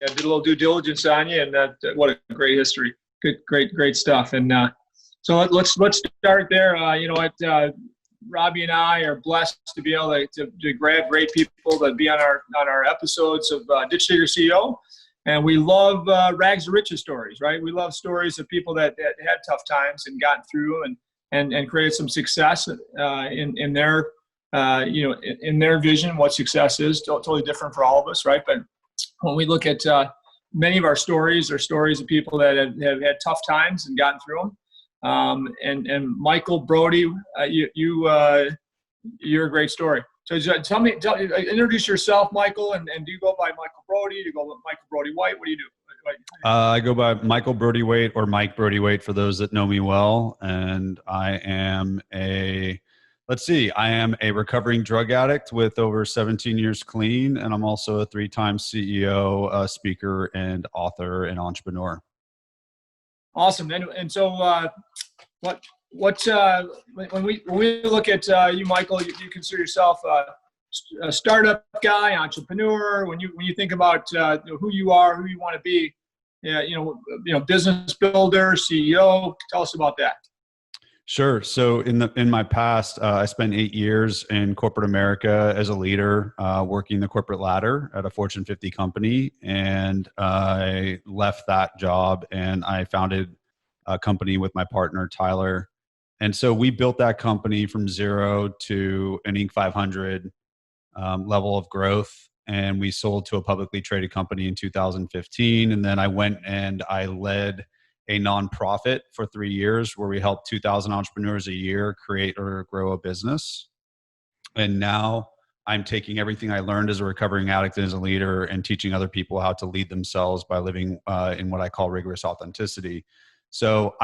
did a little due diligence on you, and what a great history. Good, great stuff. And so let's start there. Robbie and I are blessed to be able to grab great people to be on our episodes of Ditch Digger CEO. And we love rags to riches stories, right? We love stories of people that had tough times and gotten through and created some success in their in their vision. What success is totally different for all of us, right? But when we look at many of our stories are stories of people that have had tough times and gotten through them. And Michael, Brody, you're a great story. So introduce yourself, Michael, and do you go by Michael Brody? Do you go by Michael Brody-Waite? What do you do? I go by Michael Brody-Waite or Mike Brody-Waite for those that know me well. And I am a recovering drug addict with over 17 years clean. And I'm also a 3-time CEO, speaker, and author and entrepreneur. Awesome. And so when we look at you, Michael, you consider yourself a startup guy, entrepreneur. When you think about who you are, who you want to be, business builder, CEO. Tell us about that. Sure. So in my past, I spent 8 years in corporate America as a leader, working the corporate ladder at a Fortune 50 company. And I left that job and I founded a company with my partner, Tyler. And so we built that company from 0 to an Inc. 500 level of growth. And we sold to a publicly traded company in 2015. And then I went and I led a nonprofit for 3 years where we helped 2,000 entrepreneurs a year create or grow a business. And now I'm taking everything I learned as a recovering addict and as a leader and teaching other people how to lead themselves by living in what I call rigorous authenticity. So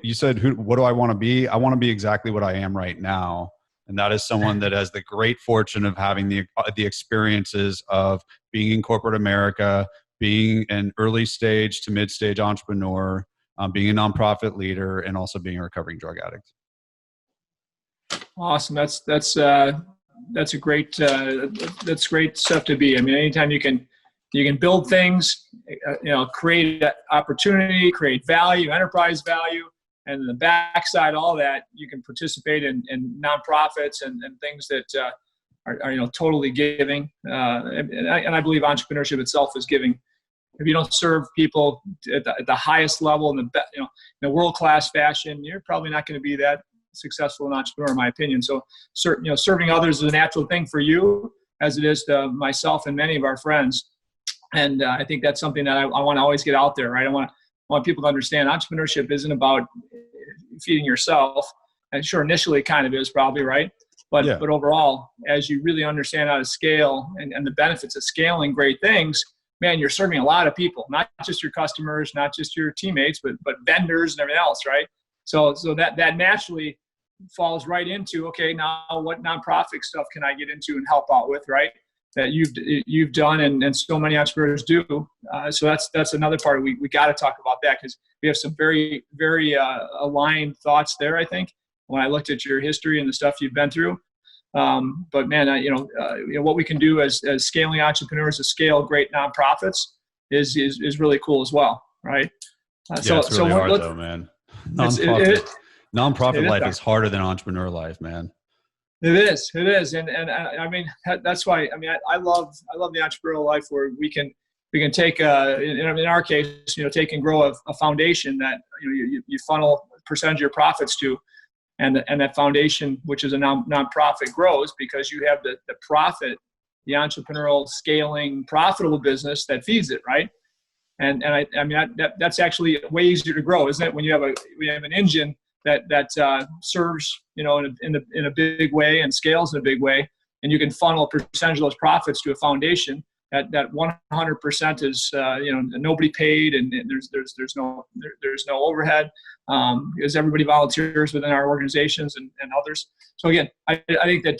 you said, what do I want to be? I want to be exactly what I am right now. And that is someone that has the great fortune of having the experiences of being in corporate America, being an early stage to mid stage entrepreneur, being a nonprofit leader, and also being a recovering drug addict. Awesome. That's great stuff to be. I mean, anytime you can build things, create opportunity, create value, enterprise value, and the backside, all that, you can participate in nonprofits and things that are totally giving. And I believe entrepreneurship itself is giving. If you don't serve people at the highest level in a world-class fashion, you're probably not going to be that successful an entrepreneur, in my opinion. So, serving others is a natural thing for you, as it is to myself and many of our friends. And I think that's something that I want to always get out there, right? I want people to understand entrepreneurship isn't about feeding yourself. And sure, initially it kind of is probably, right? But overall, as you really understand how to scale and the benefits of scaling great things, man, you're serving a lot of people, not just your customers, not just your teammates, but vendors and everything else, right? So that naturally falls right into, okay, now what nonprofit stuff can I get into and help out with, right? That you've done and so many entrepreneurs do. So that's another part. We got to talk about that because we have some very, very aligned thoughts there, I think, when I looked at your history and the stuff you've been through. But man, what we can do as scaling entrepreneurs to scale great nonprofits is really cool as well, right? It's really hard though, man. Nonprofit life is harder than entrepreneur life, man. It is, and I mean that's why I love the entrepreneurial life where we can take in our case take and grow a foundation that you funnel a percentage of your profits to. And that foundation, which is a nonprofit, grows because you have the profit, the entrepreneurial scaling profitable business that feeds it, right? And I mean that's actually way easier to grow, isn't it? When you have an engine that serves in a big way and scales in a big way, and you can funnel a percentage of those profits to a foundation that 100% is nobody paid and there's no overhead. Because everybody volunteers within our organizations and others. So again, I think that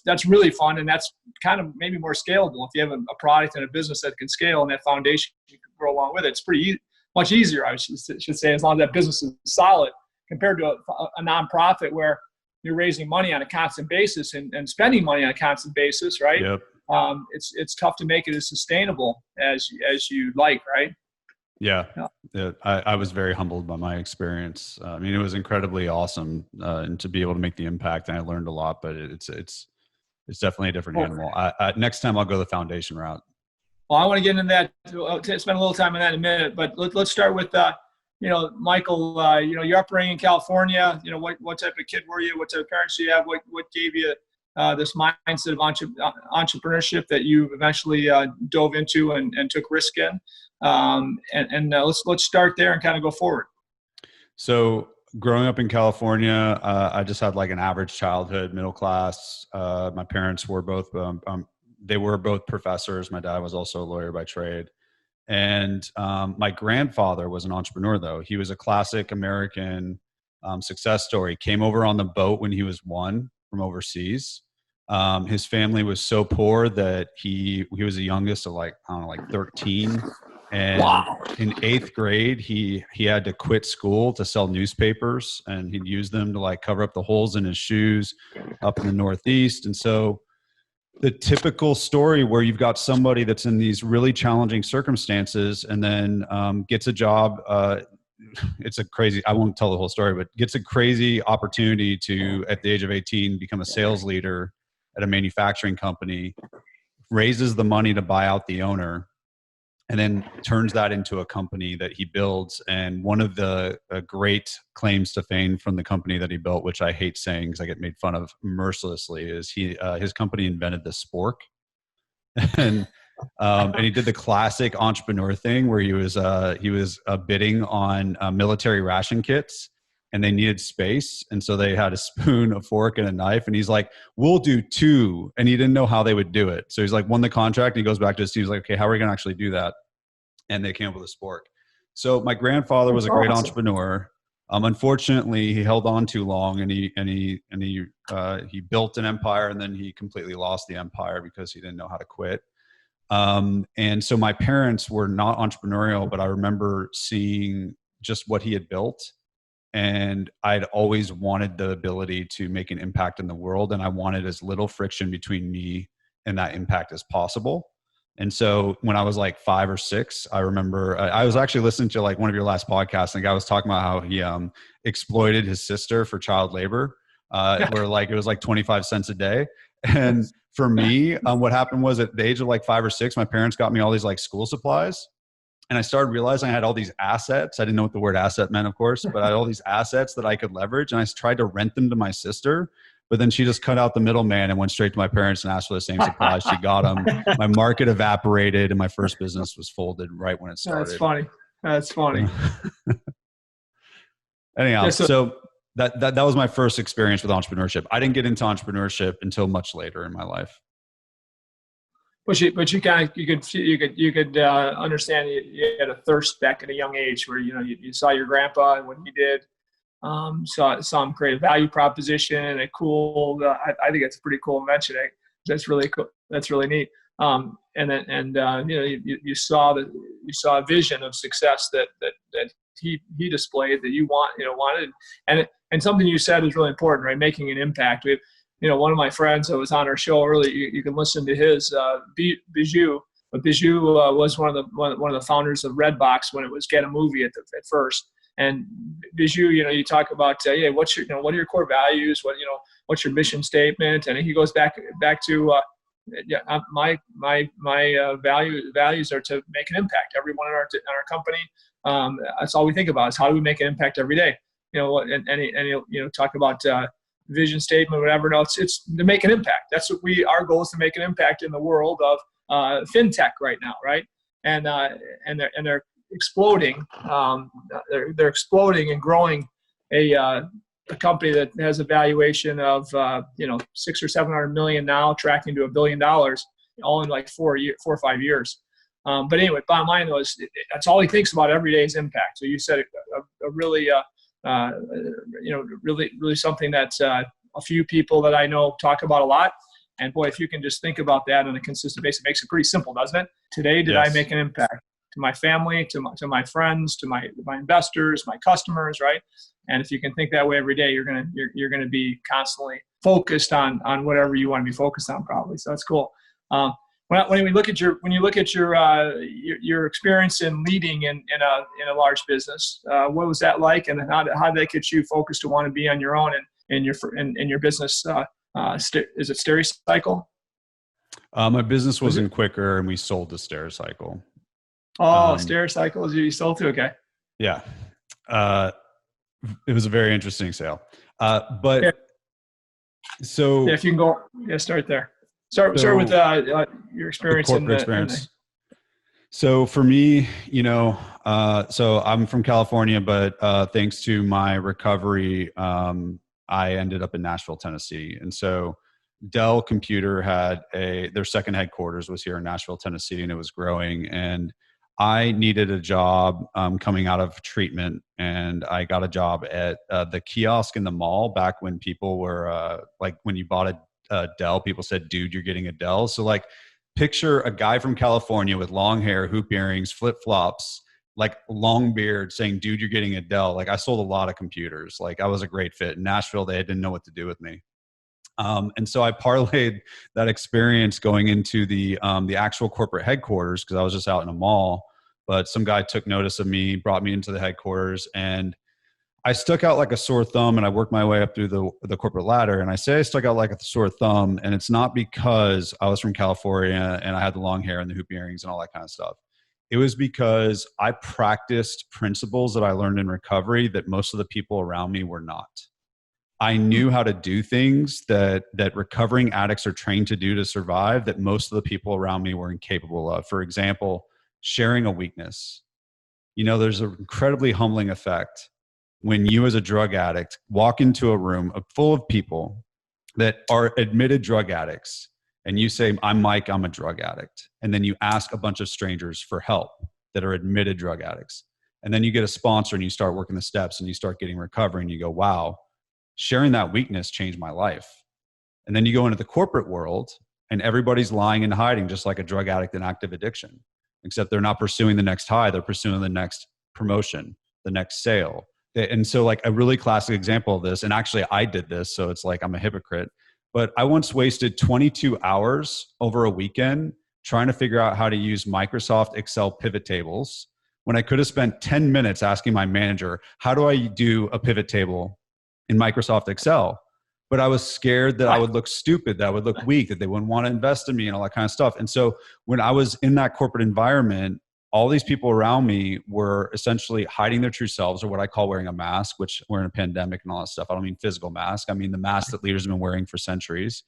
that's really fun, and that's kind of maybe more scalable. If you have a product and a business that can scale and that foundation you can grow along with it, it's much easier, I should say, as long as that business is solid compared to a nonprofit where you're raising money on a constant basis and spending money on a constant basis, right? Yep. it's tough to make it as sustainable as you'd like, right? Yeah. I was very humbled by my experience. I mean, it was incredibly awesome, and to be able to make the impact, and I learned a lot, but it's definitely a different animal. Next time I'll go the foundation route. Well, I want to get into that, to spend a little time on that in a minute, but let's start with, Michael, your upbringing in California, what type of kid were you? What type of parents do you have? What gave you this mindset of entrepreneurship that you eventually dove into and took risk in? Let's start there and kind of go forward. So growing up in California, I just had like an average childhood, middle class. My parents were both, they were both professors. My dad was also a lawyer by trade. And my grandfather was an entrepreneur, though. He was a classic American success story. Came over on the boat when he was 1 from overseas. His family was so poor that he was the youngest of like 13. And in 8th grade, he had to quit school to sell newspapers, and he'd use them to like cover up the holes in his shoes up in the Northeast. And so the typical story where you've got somebody that's in these really challenging circumstances and then gets a job. It's a crazy, I won't tell the whole story, but gets a crazy opportunity to, at the age of 18, become a sales leader at a manufacturing company, raises the money to buy out the owner, and then turns that into a company that he builds. And one of the great claims to fame from the company that he built, which I hate saying because I get made fun of mercilessly, is his company invented the spork. And he did the classic entrepreneur thing where he was bidding on military ration kits, and they needed space. And so they had a spoon, a fork, and a knife. And he's like, we'll do 2. And he didn't know how they would do it. So he's like, won the contract. And he goes back to his team. He's like, okay, how are we going to actually do that? And they came up with a spork. So my grandfather was a great entrepreneur. Unfortunately, he held on too long, and he built an empire, and then he completely lost the empire because he didn't know how to quit. And so my parents were not entrepreneurial, but I remember seeing just what he had built. And I'd always wanted the ability to make an impact in the world. And I wanted as little friction between me and that impact as possible. And so when I was like 5 or 6, I remember I was actually listening to like one of your last podcasts, and the guy was talking about how he exploited his sister for child labor, where like it was like 25 cents a day. And for me, what happened was at the age of like 5 or 6, my parents got me all these like school supplies. And I started realizing I had all these assets. I didn't know what the word asset meant, of course, but I had all these assets that I could leverage. And I tried to rent them to my sister, but then she just cut out the middleman and went straight to my parents and asked for the same supplies. She got them. My market evaporated, and my first business was folded right when it started. That's funny. Anyhow, so that was my first experience with entrepreneurship. I didn't get into entrepreneurship until much later in my life. But you could understand you had a thirst back at a young age where you saw your grandpa and what he did, saw him create a value proposition and a cool. I think it's a pretty cool invention. That's really cool. That's really neat. You saw a vision of success that he displayed that you wanted, and something you said is really important, right? Making an impact. One of my friends that was on our show earlier, you can listen to his Bijou. But Bijou was one of the founders of Redbox when it was Get a Movie at first. And Bijou, you talk about what are your core values? What's your mission statement? And he goes back to my values are to make an impact. Everyone in our company, that's all we think about is how do we make an impact every day. Talk about vision statement, whatever. No, it's to make an impact. That's what our goal is, to make an impact in the world of fintech right now, right? And they're exploding. They're exploding and growing a company that has a valuation of 600 or 700 million now, tracking to $1 billion, all in like 4 or 5 years. But anyway, bottom line was that's all he thinks about every day is impact. So you said a really really something that a few people that I know talk about a lot. And boy, if you can just think about that on a consistent basis, it makes it pretty simple, doesn't it? Today, did I make an impact to my family, to my friends, to my investors, my customers, right? And if you can think that way every day, you're gonna be constantly focused on whatever you want to be focused on, probably. So that's cool. When you look at your experience in leading in a large business, what was that like, and how did that get you focused to want to be on your own in your business? Is it Stericycle? My business was InQuicker, and we sold to Stericycle. Oh, Stericycle, you sold to? Okay. Yeah. It was a very interesting sale. But yeah. So if you can go, start there. Start with your experience the corporate experience. So for me, so I'm from California, but thanks to my recovery, I ended up in Nashville, Tennessee. And so Dell Computer had their second headquarters was here in Nashville, Tennessee, and it was growing. And I needed a job coming out of treatment, and I got a job at the kiosk in the mall back when people were like, when you bought a Dell, people said, "Dude, you're getting a Dell." So like, picture a guy from California with long hair, hoop earrings, flip flops, like long beard, saying, "Dude, you're getting a Dell." Like, I sold a lot of computers. Like, I was a great fit in Nashville. They didn't know what to do with me. And so I parlayed that experience going into the actual corporate headquarters, because I was just out in a mall. But some guy took notice of me, brought me into the headquarters, and I stuck out like a sore thumb, and I worked my way up through the corporate ladder. And I say I stuck out like a sore thumb, and it's not because I was from California and I had the long hair and the hoop earrings and all that kind of stuff. It was because I practiced principles that I learned in recovery that most of the people around me were not. I knew how to do things that recovering addicts are trained to do to survive that most of the people around me were incapable of. For example, sharing a weakness. There's an incredibly humbling effect when you as a drug addict walk into a room full of people that are admitted drug addicts, and you say, "I'm Mike, I'm a drug addict." And then you ask a bunch of strangers for help that are admitted drug addicts. And then you get a sponsor and you start working the steps and you start getting recovery, and you go, "Wow, sharing that weakness changed my life." And then you go into the corporate world and everybody's lying and hiding, just like a drug addict in active addiction, except they're not pursuing the next high. They're pursuing the next promotion, the next sale. And so like a really classic example of this, and actually I did this, so it's like I'm a hypocrite, but I once wasted 22 hours over a weekend trying to figure out how to use Microsoft Excel pivot tables when I could have spent 10 minutes asking my manager, "How do I do a pivot table in Microsoft Excel?" But I was scared that I would look stupid, that I would look weak, that they wouldn't want to invest in me and all that kind of stuff. And so when I was in that corporate environment, all these people around me were essentially hiding their true selves, or what I call wearing a mask, which we're in a pandemic and all that stuff. I don't mean physical mask. I mean the mask that leaders have been wearing for centuries.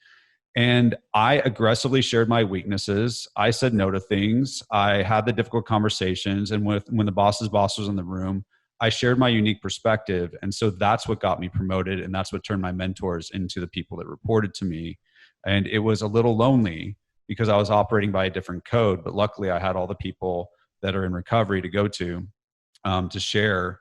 And I aggressively shared my weaknesses. I said no to things. I had the difficult conversations. And when the boss's boss was in the room, I shared my unique perspective. And so that's what got me promoted. And that's what turned my mentors into the people that reported to me. And it was a little lonely because I was operating by a different code. But luckily I had all the people that are in recovery to go to share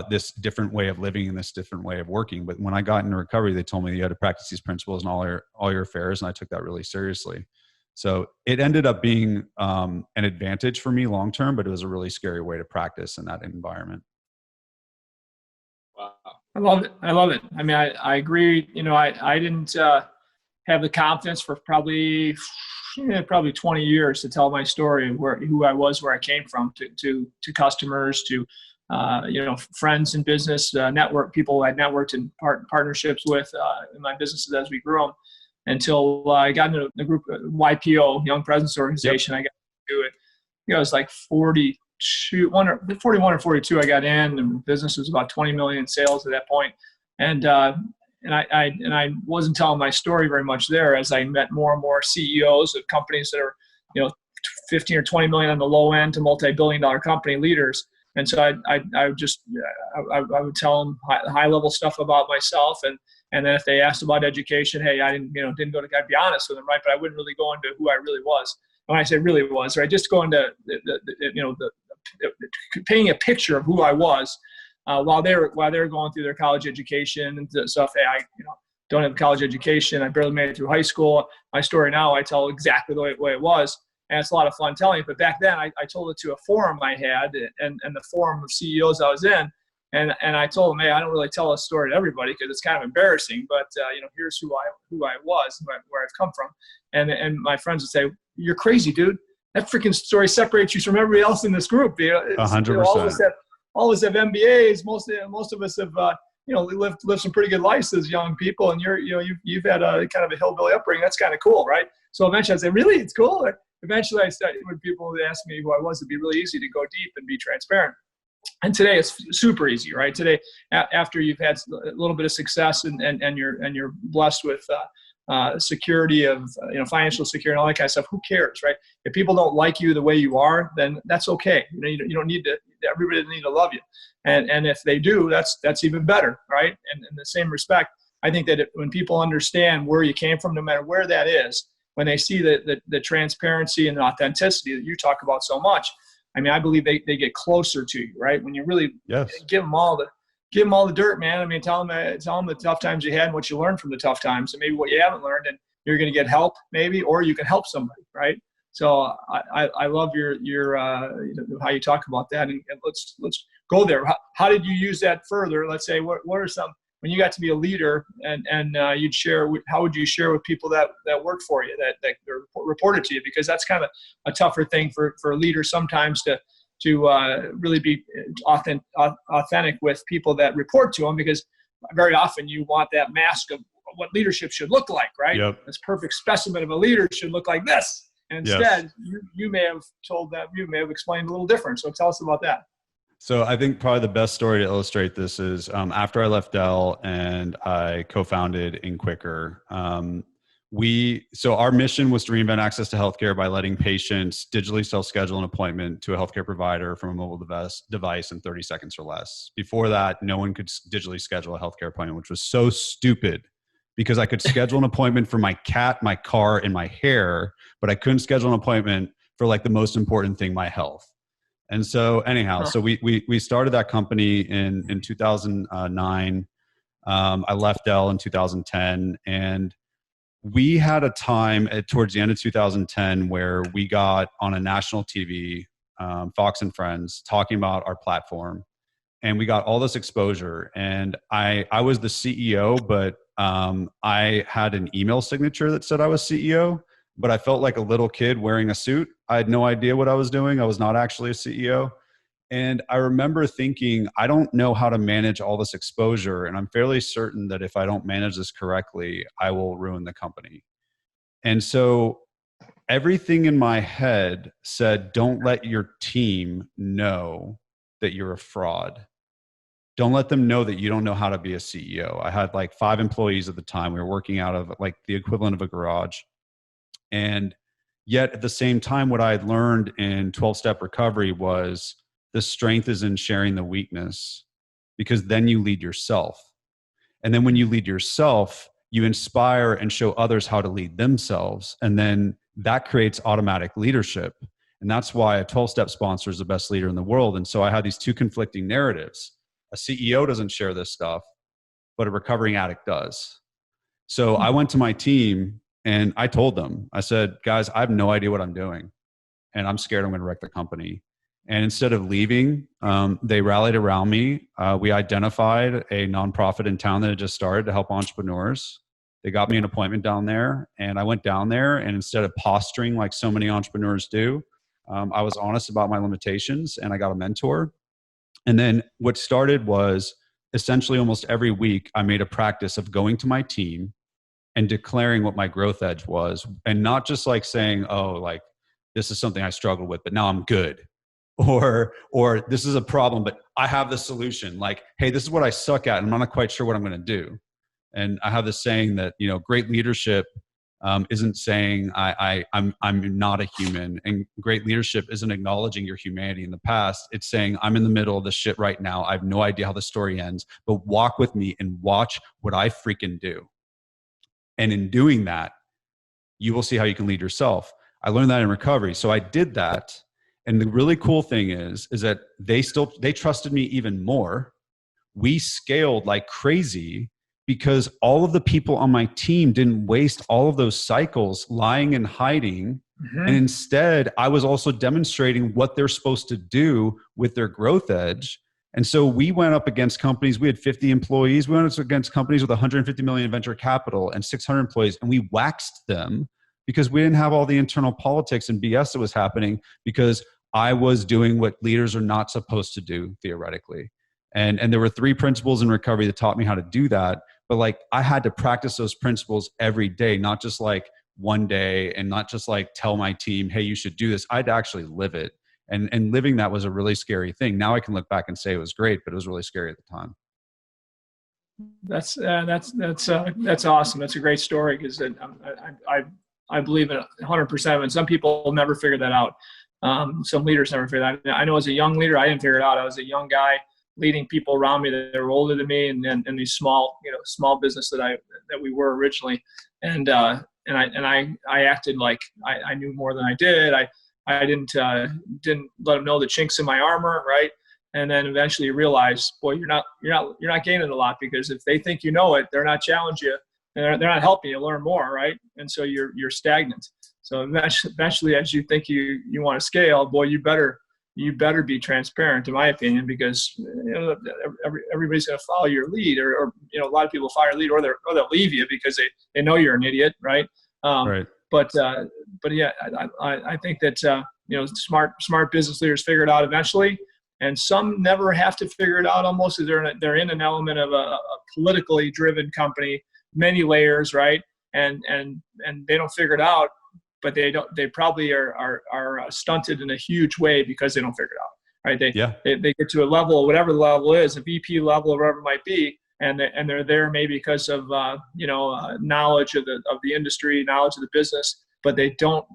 this different way of living and this different way of working. But when I got into recovery, they told me you had to practice these principles in all your affairs. And I took that really seriously. So it ended up being an advantage for me long-term, but it was a really scary way to practice in that environment. Wow. I love it. I love it. I mean, I agree. I didn't have the confidence for probably 20 years to tell my story and who I was, where I came from, to customers, to friends in business, network people I'd networked in partnerships with in my businesses as we grew them, until I got into the group YPO, Young Presence Organization. Yep. I got to it. I was like 41 or 42. I got in, and the business was about 20 million in sales at that point. And I wasn't telling my story very much there, as I met more and more CEOs of companies that are, 15 or 20 million on the low end to multi-billion-dollar company leaders. And so I would tell them high level stuff about myself, and then if they asked about education, hey, I didn't go to, I'd be honest with them, right? But I wouldn't really go into who I really was. When I say really was, right, just go into painting a picture of who I was while they were going through their college education and stuff. Hey, I don't have a college education. I barely made it through high school. My story now, I tell exactly the way it was. And it's a lot of fun telling it. But back then, I told it to a forum I had, and the forum of CEOs I was in. And I told him, hey, I don't really tell a story to everybody because it's kind of embarrassing, but here's who I was, where I've come from. And my friends would say, you're crazy, dude. That freaking story separates you from everybody else in this group. 100%. All of us have MBAs. Most of us have lived some pretty good lives as young people, and you've had a kind of a hillbilly upbringing. That's kind of cool, right? So eventually I said, really, it's cool. Eventually I started, when people would ask me who I was, it'd be really easy to go deep and be transparent. And today it's super easy, right? Today, after you've had a little bit of success and you're blessed with security of financial security and all that kind of stuff, who cares, right? If people don't like you the way you are, then that's okay. You don't need to. Everybody doesn't need to love you, and if they do, that's even better, right? And in the same respect, I think that when people understand where you came from, no matter where that is, when they see the transparency and the authenticity that you talk about so much, I mean, I believe they get closer to you, right? When you really give them all the dirt, man. I mean, tell them the tough times you had and what you learned from the tough times, and maybe what you haven't learned, and you're going to get help maybe, or you can help somebody, right? So I love your how you talk about that, and let's go there. How did you use that further? Let's say what are some, when you got to be a leader and you'd share, how would you share with people that work for you, that reported to you? Because that's kind of a tougher thing for a leader sometimes to really be authentic with people that report to them, because very often you want that mask of what leadership should look like, right? Yep. This perfect specimen of a leader should look like this. And instead, you may have told them, you may have explained a little different. So tell us about that. So I think probably the best story to illustrate this is after I left Dell and I co-founded InQuicker, so our mission was to reinvent access to healthcare by letting patients digitally self-schedule an appointment to a healthcare provider from a mobile device in 30 seconds or less. Before that, no one could digitally schedule a healthcare appointment, which was so stupid because I could schedule an appointment for my cat, my car, and my hair, but I couldn't schedule an appointment for like the most important thing, my health. And so anyhow, so we started that company in 2009. I left Dell in 2010, and we had a time towards the end of 2010 where we got on a national TV, Fox and Friends, talking about our platform, and we got all this exposure. And I was the CEO, but I had an email signature that said I was CEO, but I felt like a little kid wearing a suit. I had no idea what I was doing. I was not actually a CEO. And I remember thinking, I don't know how to manage all this exposure. And I'm fairly certain that if I don't manage this correctly, I will ruin the company. And so everything in my head said, don't let your team know that you're a fraud. Don't let them know that you don't know how to be a CEO. I had like 5 employees at the time. We were working out of like the equivalent of a garage. And yet at the same time, what I had learned in 12-step recovery was the strength is in sharing the weakness, because then you lead yourself. And then when you lead yourself, you inspire and show others how to lead themselves. And then that creates automatic leadership. And that's why a 12-step sponsor is the best leader in the world. And so I had these 2 conflicting narratives. A CEO doesn't share this stuff, but a recovering addict does. So I went to my team and I told them, I said, guys, I have no idea what I'm doing. And I'm scared I'm going to wreck the company. And instead of leaving, they rallied around me. We identified a nonprofit in town that had just started to help entrepreneurs. They got me an appointment down there, and I went down there, and instead of posturing like so many entrepreneurs do, I was honest about my limitations, and I got a mentor. And then what started was essentially almost every week, I made a practice of going to my team and declaring what my growth edge was, and not just like saying, oh, like this is something I struggled with, but now I'm good. Or this is a problem, but I have the solution. Like, hey, this is what I suck at, and I'm not quite sure what I'm going to do. And I have this saying that, great leadership isn't saying I'm not a human, and great leadership isn't acknowledging your humanity in the past. It's saying I'm in the middle of this shit right now. I have no idea how the story ends, but walk with me and watch what I freaking do. And in doing that, you will see how you can lead yourself. I learned that in recovery, so I did that. And the really cool thing is that they trusted me even more. We scaled like crazy because all of the people on my team didn't waste all of those cycles lying and hiding. Mm-hmm. And instead, I was also demonstrating what they're supposed to do with their growth edge. And so we went up against companies. We had 50 employees. We went up against companies with 150 million in venture capital and 600 employees, and we waxed them because we didn't have all the internal politics and BS that was happening, because I was doing what leaders are not supposed to do theoretically. And there were 3 principles in recovery that taught me how to do that. But like, I had to practice those principles every day, not just like one day, and not just like tell my team, hey, you should do this. I had to actually live it. And living that was a really scary thing. Now I can look back and say it was great, but it was really scary at the time. That's awesome. That's a great story, because I believe in 100%. And some people will never figure that out. Some leaders never figure that out. I know as a young leader, I didn't figure it out. I was a young guy leading people around me that were older than me, and these small business that we were originally, and I acted like I knew more than I did. I didn't let them know the chinks in my armor, right? And then eventually you realize, boy, you're not gaining a lot, because if they think you know it, they're not challenging you, and they're not helping you learn more, right? And so you're stagnant. So eventually, as you think you want to scale, boy, you better be transparent, in my opinion, because everybody's going to follow your lead, or a lot of people follow your lead, or they'll leave you because they know you're an idiot, right? Right. But yeah, I think that smart business leaders figure it out eventually, and some never have to figure it out. Almost, they're in an element of a politically driven company, many layers, right? And they don't figure it out, but they probably are stunted in a huge way because they don't figure it out, right? They get to a level, whatever the level is, a VP level or whatever it might be, and they're there maybe because of knowledge of the industry, knowledge of the business, but they don't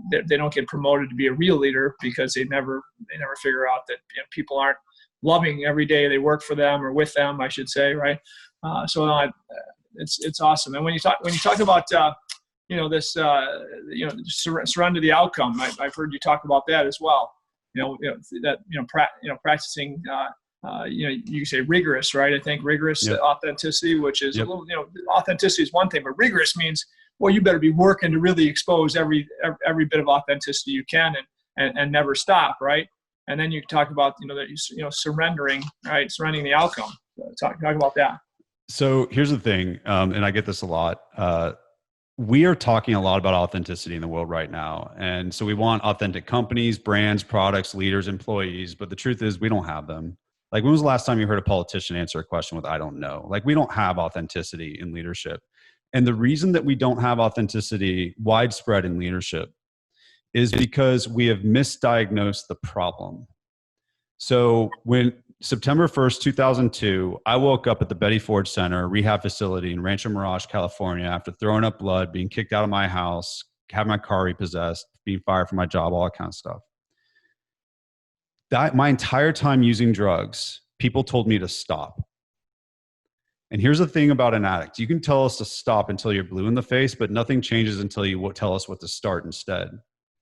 get promoted to be a real leader because they never figure out that people aren't loving every day they work for them, or with them, I should say, right? It's awesome. And when you talk about surrender the outcome, I've heard you talk about that as well. Practicing. You say rigorous, right? I think rigorous authenticity, which is a little, authenticity is one thing, but rigorous means, well, you better be working to really expose every bit of authenticity you can, and never stop, right? And then you talk about, surrendering, right? Surrendering the outcome. Talk about that. So here's the thing, and I get this a lot. We are talking a lot about authenticity in the world right now. And so we want authentic companies, brands, products, leaders, employees, but the truth is we don't have them. Like, when was the last time you heard a politician answer a question with, I don't know? Like, we don't have authenticity in leadership. And the reason that we don't have authenticity widespread in leadership is because we have misdiagnosed the problem. So when September 1st, 2002, I woke up at the Betty Ford Center rehab facility in Rancho Mirage, California, after throwing up blood, being kicked out of my house, having my car repossessed, being fired from my job, all that kind of stuff. That my entire time using drugs, people told me to stop. And here's the thing about an addict. You can tell us to stop until you're blue in the face, but nothing changes until you tell us what to start instead.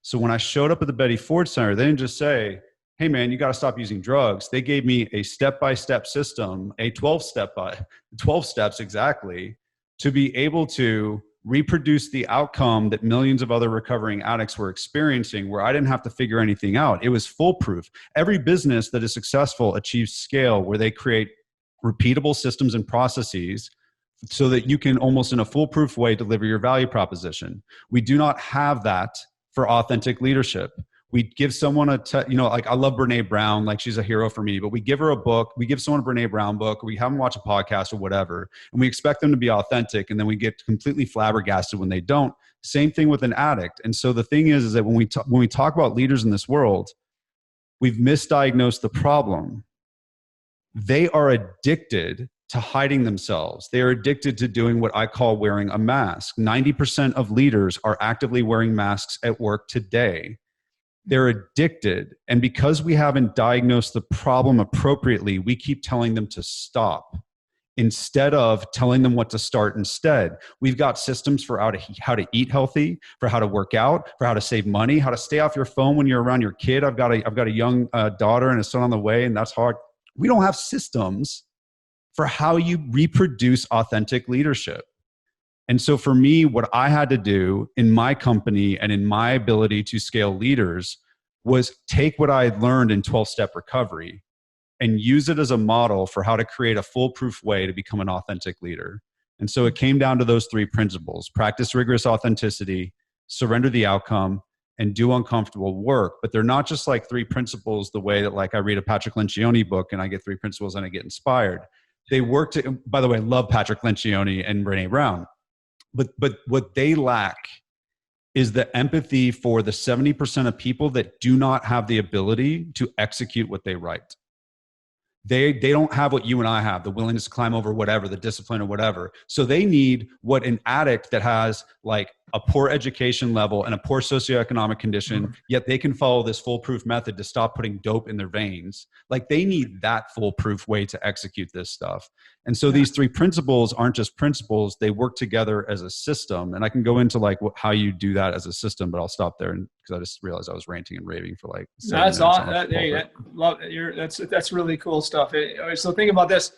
So when I showed up at the Betty Ford Center, they didn't just say, hey man, you got to stop using drugs. They gave me a step-by-step system, a 12 steps exactly, to be able to reproduce the outcome that millions of other recovering addicts were experiencing, where I didn't have to figure anything out. It was foolproof. Every business that is successful achieves scale, where they create repeatable systems and processes so that you can, almost in a foolproof way, deliver your value proposition. We do not have that for authentic leadership. We give someone like, I love Brene Brown, like she's a hero for me, but we give her a book, we give someone a Brene Brown book, or we have them watch a podcast or whatever, and we expect them to be authentic, and then we get completely flabbergasted when they don't. Same thing with an addict. And so the thing is that when we talk about leaders in this world, we've misdiagnosed the problem. They are addicted to hiding themselves. They are addicted to doing what I call wearing a mask. 90% of leaders are actively wearing masks at work today. They're addicted. And because we haven't diagnosed the problem appropriately, we keep telling them to stop instead of telling them what to start instead. We've got systems for how to eat healthy, for how to work out, for how to save money, how to stay off your phone when you're around your kid. I've got a young daughter and a son on the way, and that's hard. We don't have systems for how you reproduce authentic leadership. And so for me, what I had to do in my company and in my ability to scale leaders was take what I had learned in 12-step recovery and use it as a model for how to create a foolproof way to become an authentic leader. And so it came down to those three principles: practice rigorous authenticity, surrender the outcome, and do uncomfortable work. But they're not just like three principles the way that like I read a Patrick Lencioni book and I get three principles and I get inspired. They work to, by the way, I love Patrick Lencioni and Brené Brown. But what they lack is the empathy for the 70% of people that do not have the ability to execute what they write. They don't have what you and I have, the willingness to climb over whatever, the discipline or whatever. So they need what an addict that has like a poor education level and a poor socioeconomic condition, yet they can follow this foolproof method to stop putting dope in their veins. Like they need that foolproof way to execute this stuff. And so these three principles aren't just principles, they work together as a system. And I can go into like how you do that as a system, but I'll stop there because I just realized I was ranting and raving for like 7 That's minutes. all. That's really cool stuff. So think about this: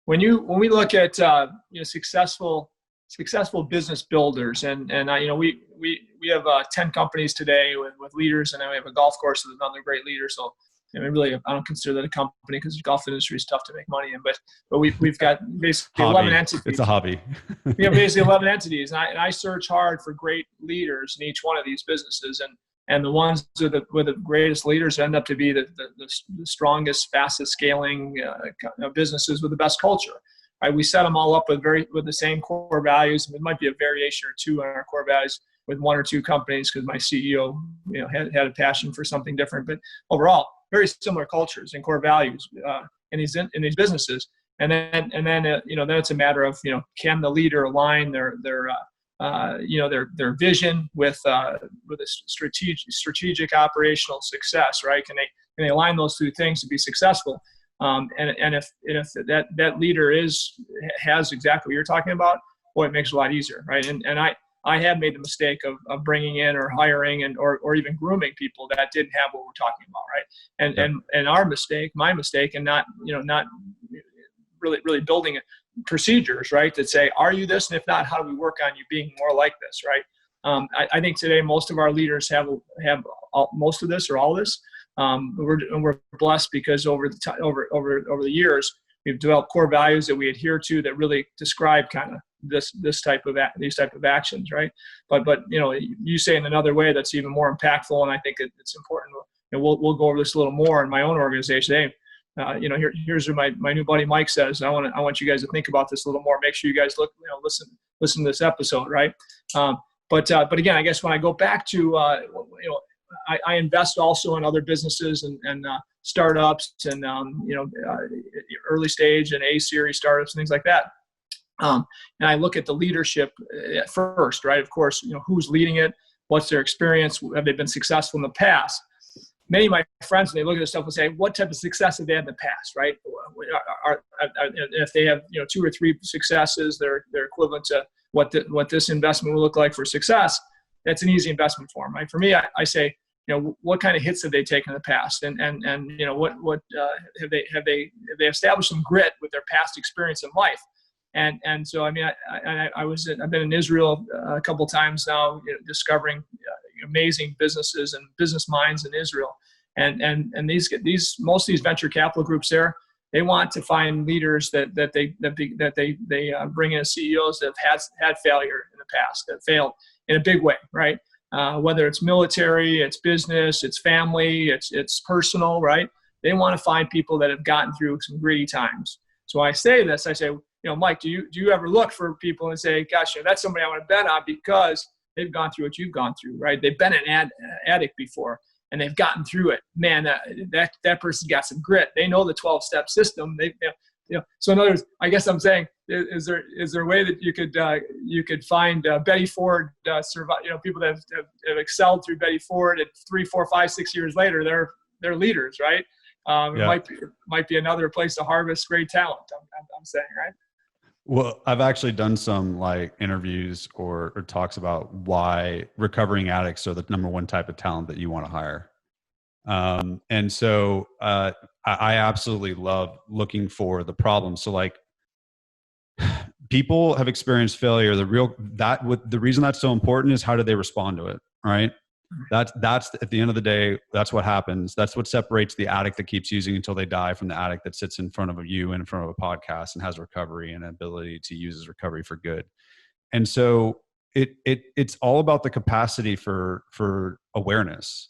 when we look at successful business builders, and we have 10 companies today with leaders, and then we have a golf course with another great leader. So really, I don't consider that a company because the golf industry is tough to make money in. But we've got basically hobby. 11 entities. It's a hobby. We have basically 11 entities, and I search hard for great leaders in each one of these businesses, and the ones with the greatest leaders end up to be the strongest, fastest scaling businesses with the best culture. Right? We set them all up with the same core values. It might be a variation or two on our core values with one or two companies because my CEO had a passion for something different. But overall, very similar cultures and core values in these businesses. And then it's a matter of can the leader align their vision with a strategic operational success, right? Can they align those two things to be successful? And if that leader has exactly what you're talking about, boy, it makes it a lot easier, right? And I have made the mistake of bringing in or hiring or even grooming people that didn't have what we're talking about, right? And my mistake, and not really building procedures, right, that say, are you this? And if not, how do we work on you being more like this, right? I think today most of our leaders have most of this or all this. We're blessed because over the years we've developed core values that we adhere to that really describe kind of these type of actions, right? But you say in another way that's even more impactful, and I think it's important. We'll go over this a little more in my own organization. Hey, here's what my new buddy Mike says. I want you guys to think about this a little more. Make sure you guys listen to this episode, right? But again, I guess when I go back to I invest also in other businesses and startups and early stage and A-series startups and things like that. And I look at the leadership at first, right? Of course, who's leading it, what's their experience, have they been successful in the past? Many of my friends, when they look at this stuff, will say, what type of success have they had in the past, right? If they have 2 or 3 successes, they're equivalent to what this investment will look like for success. That's an easy investment for them, right? For me, I say, what kind of hits have they taken in the past, and what have they established some grit with their past experience in life, and so I've been in Israel a couple times now, discovering amazing businesses and business minds in Israel, and these most of these venture capital groups there, they want to find leaders that they bring in as CEOs that have had failure in the past, that failed in a big way, right? Whether it's military, it's business, it's family, it's personal, right? They want to find people that have gotten through some gritty times. So I say this, I say, Mike, do you ever look for people and say, gosh, that's somebody I want to bet on because they've gone through what you've gone through, right? They've been an addict before and they've gotten through it. Man, that person's got some grit. They know the 12-step system. So in other words, I guess I'm saying, is there a way that you could find Betty Ford survive? People that have excelled through Betty Ford, and 3, 4, 5, 6 years later, they're leaders, right? It might be another place to harvest great talent. I'm saying, right? Well, I've actually done some like interviews or talks about why recovering addicts are the number one type of talent that you want to hire. And so I absolutely love looking for the problem. So like people have experienced failure. The reason that's so important is how do they respond to it, right? That's at the end of the day, that's what happens. That's what separates the addict that keeps using until they die from the addict that sits in front of you and in front of a podcast and has recovery and ability to use his recovery for good. And so it's all about the capacity for awareness.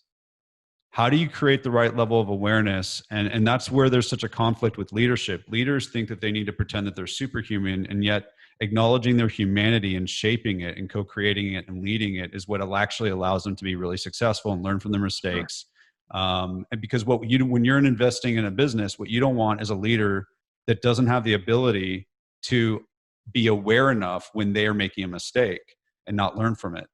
How do you create the right level of awareness? And that's where there's such a conflict with leadership. Leaders think that they need to pretend that they're superhuman, and yet acknowledging their humanity and shaping it and co-creating it and leading it is what actually allows them to be really successful and learn from their mistakes. And because when you're investing in a business, what you don't want is a leader that doesn't have the ability to be aware enough when they are making a mistake and not learn from it.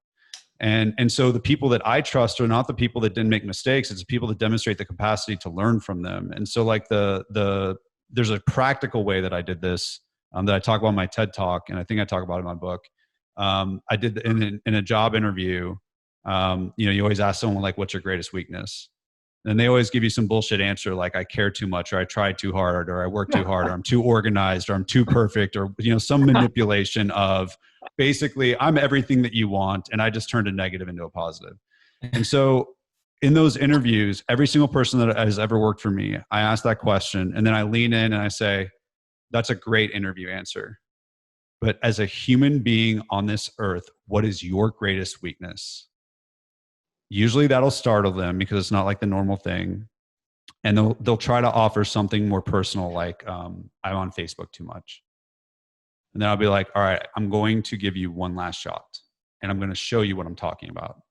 And so the people that I trust are not the people that didn't make mistakes. It's the people that demonstrate the capacity to learn from them. And so like there's a practical way that I did this, that I talk about in my TED Talk. And I think I talk about it in my book. I did in a job interview. You always ask someone like, what's your greatest weakness? And they always give you some bullshit answer like, I care too much, or I try too hard, or I work too hard, or I'm too organized, or I'm too perfect, or some manipulation of basically I'm everything that you want, and I just turned a negative into a positive. And so in those interviews, every single person that has ever worked for me, I ask that question, and then I lean in and I say, that's a great interview answer. But as a human being on this earth, what is your greatest weakness? Usually that'll startle them because it's not like the normal thing. And they'll try to offer something more personal, like I'm on Facebook too much. And then I'll be like, all right, I'm going to give you one last shot, and I'm going to show you what I'm talking about.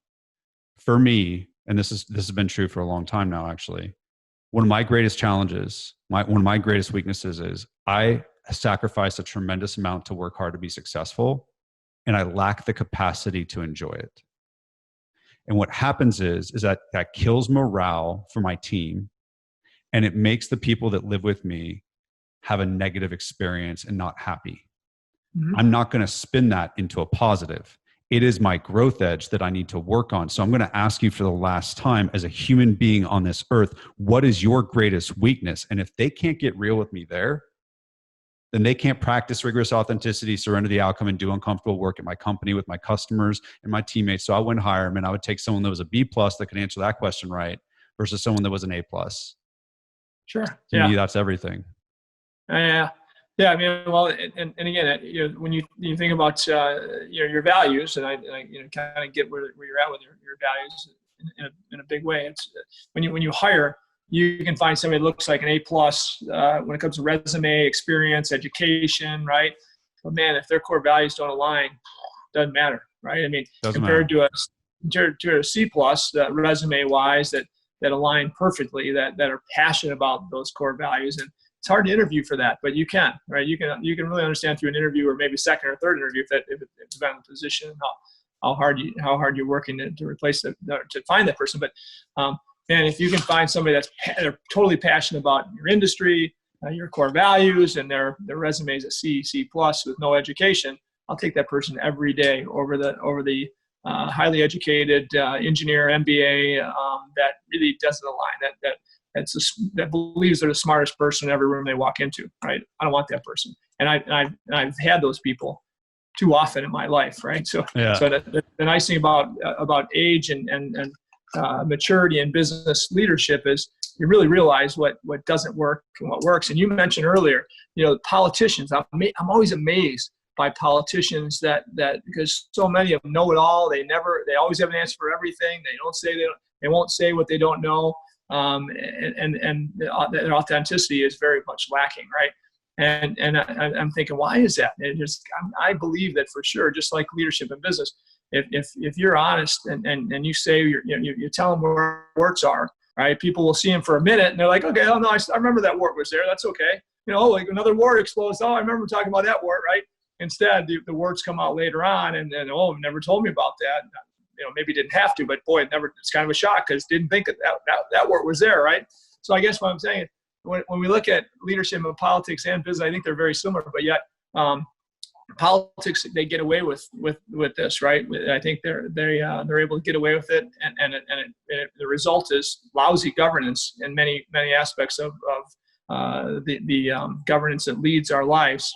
For me, and this has been true for a long time now, actually, one of my greatest challenges, one of my greatest weaknesses is I sacrifice a tremendous amount to work hard to be successful, and I lack the capacity to enjoy it. And what happens is that kills morale for my team, and it makes the people that live with me have a negative experience and not happy. Mm-hmm. I'm not going to spin that into a positive. It is my growth edge that I need to work on. So I'm going to ask you for the last time, as a human being on this earth, what is your greatest weakness? And if they can't get real with me there, then they can't practice rigorous authenticity, surrender the outcome, and do uncomfortable work at my company with my customers and my teammates. So I wouldn't hire them, and I would take someone that was a B+ that could answer that question right versus someone that was an A+. Sure. To me, that's everything. Yeah. I mean, well, and again, when you think about your values, and I kind of get where you're at with your values in a big way. It's when you hire, you can find somebody that looks like an A+ when it comes to resume, experience, education, right? But man, if their core values don't align, doesn't matter, right? I mean, compared to a C+, resume-wise, that align perfectly, that are passionate about those core values. And it's hard to interview for that, but you can, right? You can really understand through an interview, or maybe second or third interview, if it's about the position and how hard you're working to replace to find that person. But and if you can find somebody they're totally passionate about your industry, your core values, and their resume is a C+ with no education, I'll take that person every day over the highly educated engineer, MBA, that really doesn't align, that believes they're the smartest person in every room they walk into, right? I don't want that person. And I've had those people too often in my life, right? So the nice thing about age and maturity in business leadership is you really realize what doesn't work and what works. And you mentioned earlier, politicians. I'm always amazed by politicians that because so many of them know it all. They always have an answer for everything. They won't say what they don't know. And their authenticity is very much lacking, right? And I'm thinking, why is that? I believe that for sure, just like leadership in business, if you're honest and you say you tell them where warts are, right? People will see them for a minute and they're like, okay, oh no, I remember that wart was there. That's okay. Like another wart explodes. Oh, I remember talking about that wart, right? Instead, the warts come out later on, and never told me about that. Maybe didn't have to, but boy, it's kind of a shock because didn't think that word was there, right? So I guess what I'm saying, when we look at leadership and politics and business, I think they're very similar, but yet politics, they get away with this, right? I think they're able to get away with it, and the result is lousy governance in many aspects of the governance that leads our lives,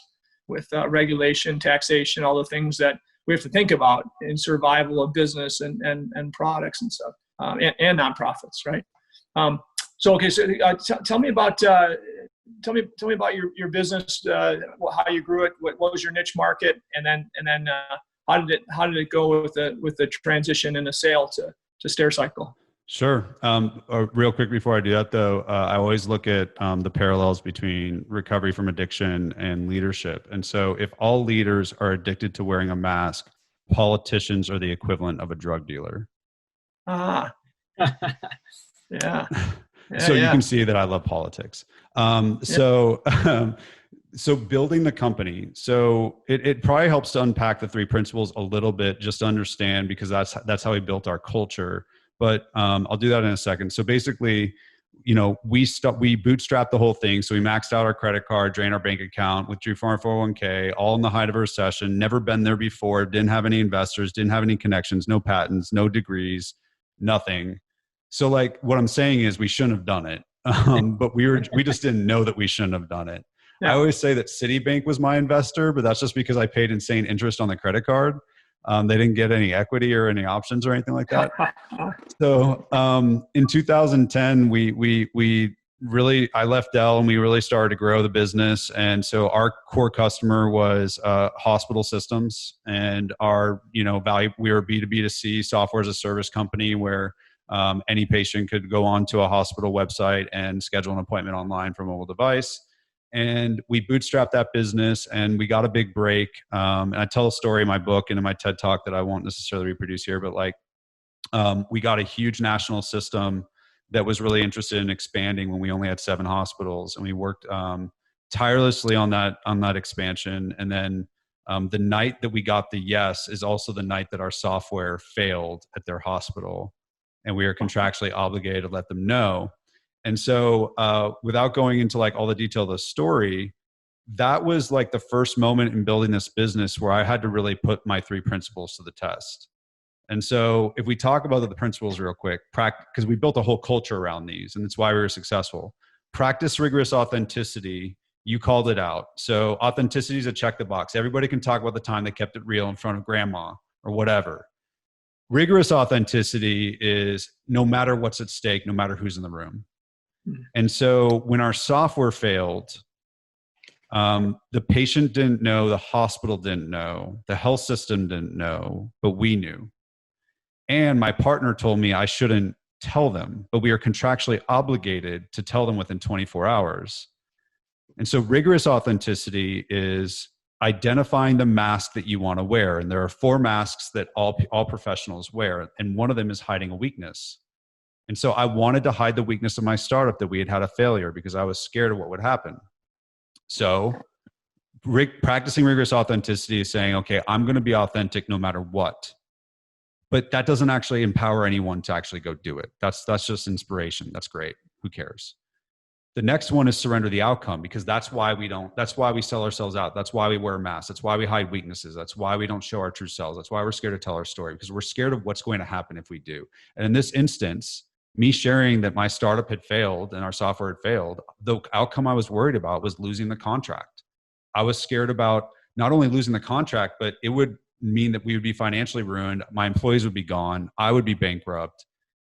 with regulation, taxation, all the things that we have to think about in survival of business and products and stuff, and nonprofits, right? So tell me about your business, how you grew it, what was your niche market, and then how did it go with the transition and the sale to StairCycle? Sure. Real quick before I do that, though, I always look at the parallels between recovery from addiction and leadership. And so if all leaders are addicted to wearing a mask, politicians are the equivalent of a drug dealer. Ah, yeah. So you can see that I love politics. So building the company. So it probably helps to unpack the three principles a little bit, just to understand, because that's how we built our culture. But I'll do that in a second. So basically, we bootstrapped the whole thing. So we maxed out our credit card, drained our bank account, withdrew from our 401k, all in the height of a recession, never been there before, didn't have any investors, didn't have any connections, no patents, no degrees, nothing. So like what I'm saying is we shouldn't have done it. But we just didn't know that we shouldn't have done it. Yeah. I always say that Citibank was my investor, but that's just because I paid insane interest on the credit card. They didn't get any equity or any options or anything like that. So in 2010, I left Dell and we really started to grow the business. And so our core customer was hospital systems, and our value, we were B2B2C, software as a service company, where any patient could go onto a hospital website and schedule an appointment online from a mobile device. And we bootstrapped that business and we got a big break. And I tell a story in my book and in my TED Talk that I won't necessarily reproduce here, but we got a huge national system that was really interested in expanding when we only had 7 hospitals. And we worked tirelessly on that expansion. And then the night that we got the yes is also the night that our software failed at their hospital. And we are contractually obligated to let them know. And so without going into all the detail of the story, that was the first moment in building this business where I had to really put my 3 principles to the test. And so if we talk about the principles real quick, because we built a whole culture around these, and it's why we were successful. Practice rigorous authenticity. You called it out. So authenticity is a check the box. Everybody can talk about the time they kept it real in front of grandma or whatever. Rigorous authenticity is no matter what's at stake, no matter who's in the room. And so when our software failed, the patient didn't know, the hospital didn't know, the health system didn't know, but we knew. And my partner told me I shouldn't tell them, but we are contractually obligated to tell them within 24 hours. And so rigorous authenticity is identifying the mask that you want to wear. And there are 4 masks that all professionals wear. And one of them is hiding a weakness. And so I wanted to hide the weakness of my startup, that we had had a failure, because I was scared of what would happen. So practicing rigorous authenticity is saying, okay, I'm going to be authentic no matter what. But that doesn't actually empower anyone to actually go do it. That's just inspiration. That's great. Who cares? The next one is surrender the outcome, because that's why we sell ourselves out. That's why we wear masks. That's why we hide weaknesses. That's why we don't show our true selves. That's why we're scared to tell our story, because we're scared of what's going to happen if we do. And in this instance, me sharing that my startup had failed and our software had failed, the outcome I was worried about was losing the contract. I was scared about not only losing the contract, but it would mean that we would be financially ruined. My employees would be gone. I would be bankrupt.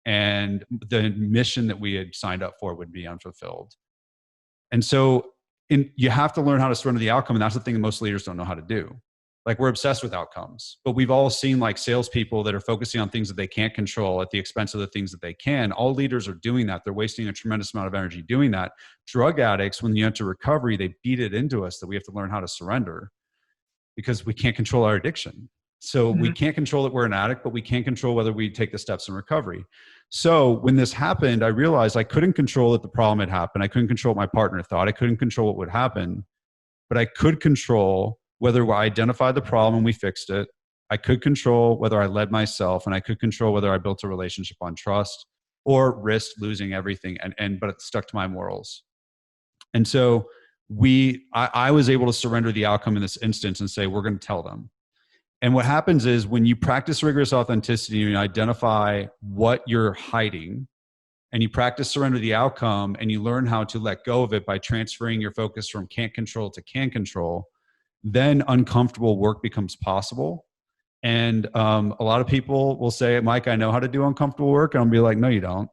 And the mission that we had signed up for would be unfulfilled. And so you have to learn how to surrender the outcome. And that's the thing that most leaders don't know how to do. We're obsessed with outcomes, but we've all seen salespeople that are focusing on things that they can't control at the expense of the things that they can. All leaders are doing that. They're wasting a tremendous amount of energy doing that. Drug addicts, when you enter recovery, they beat it into us that we have to learn how to surrender, because we can't control our addiction. So we can't control that we're an addict, but we can control whether we take the steps in recovery. So when this happened, I realized I couldn't control that the problem had happened. I couldn't control what my partner thought. I couldn't control what would happen, but I could control whether I identified the problem and we fixed it. I could control whether I led myself, and I could control whether I built a relationship on trust or risked losing everything, but it stuck to my morals. And so I was able to surrender the outcome in this instance and say, we're going to tell them. And what happens is when you practice rigorous authenticity and you identify what you're hiding, and you practice surrender the outcome, and you learn how to let go of it by transferring your focus from can't control to can control, then uncomfortable work becomes possible. And a lot of people will say, Mike, I know how to do uncomfortable work. And I'll be like, no, you don't.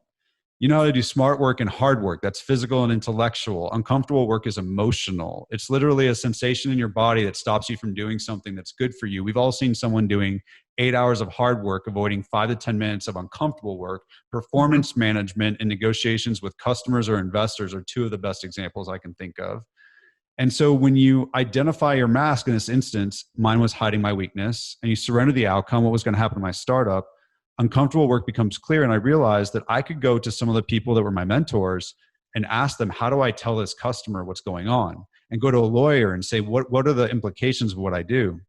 You know how to do smart work and hard work. That's physical and intellectual. Uncomfortable work is emotional. It's literally a sensation in your body that stops you from doing something that's good for you. We've all seen someone doing 8 hours of hard work, avoiding 5 to 10 minutes of uncomfortable work. Performance management and negotiations with customers or investors are two of the best examples I can think of. And so when you identify your mask, in this instance, mine was hiding my weakness, and you surrender the outcome, what was going to happen to my startup, uncomfortable work becomes clear. And I realized that I could go to some of the people that were my mentors and ask them, how do I tell this customer what's going on? And go to a lawyer and say, what are the implications of what I do?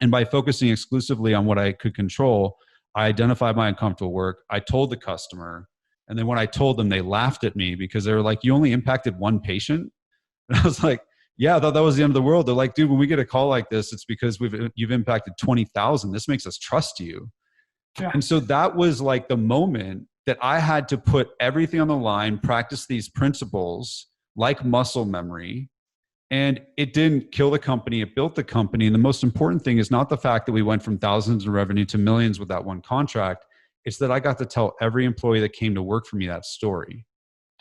And by focusing exclusively on what I could control, I identified my uncomfortable work. I told the customer. And then when I told them, they laughed at me because they were like, you only impacted one patient? And I was like, yeah, I thought that was the end of the world. They're like, dude, when we get a call like this, it's because you've impacted 20,000. This makes us trust you. Yeah. And so that was like the moment that I had to put everything on the line, practice these principles like muscle memory. And it didn't kill the company. It built the company. And the most important thing is not the fact that we went from thousands in revenue to millions with that one contract. It's that I got to tell every employee that came to work for me that story,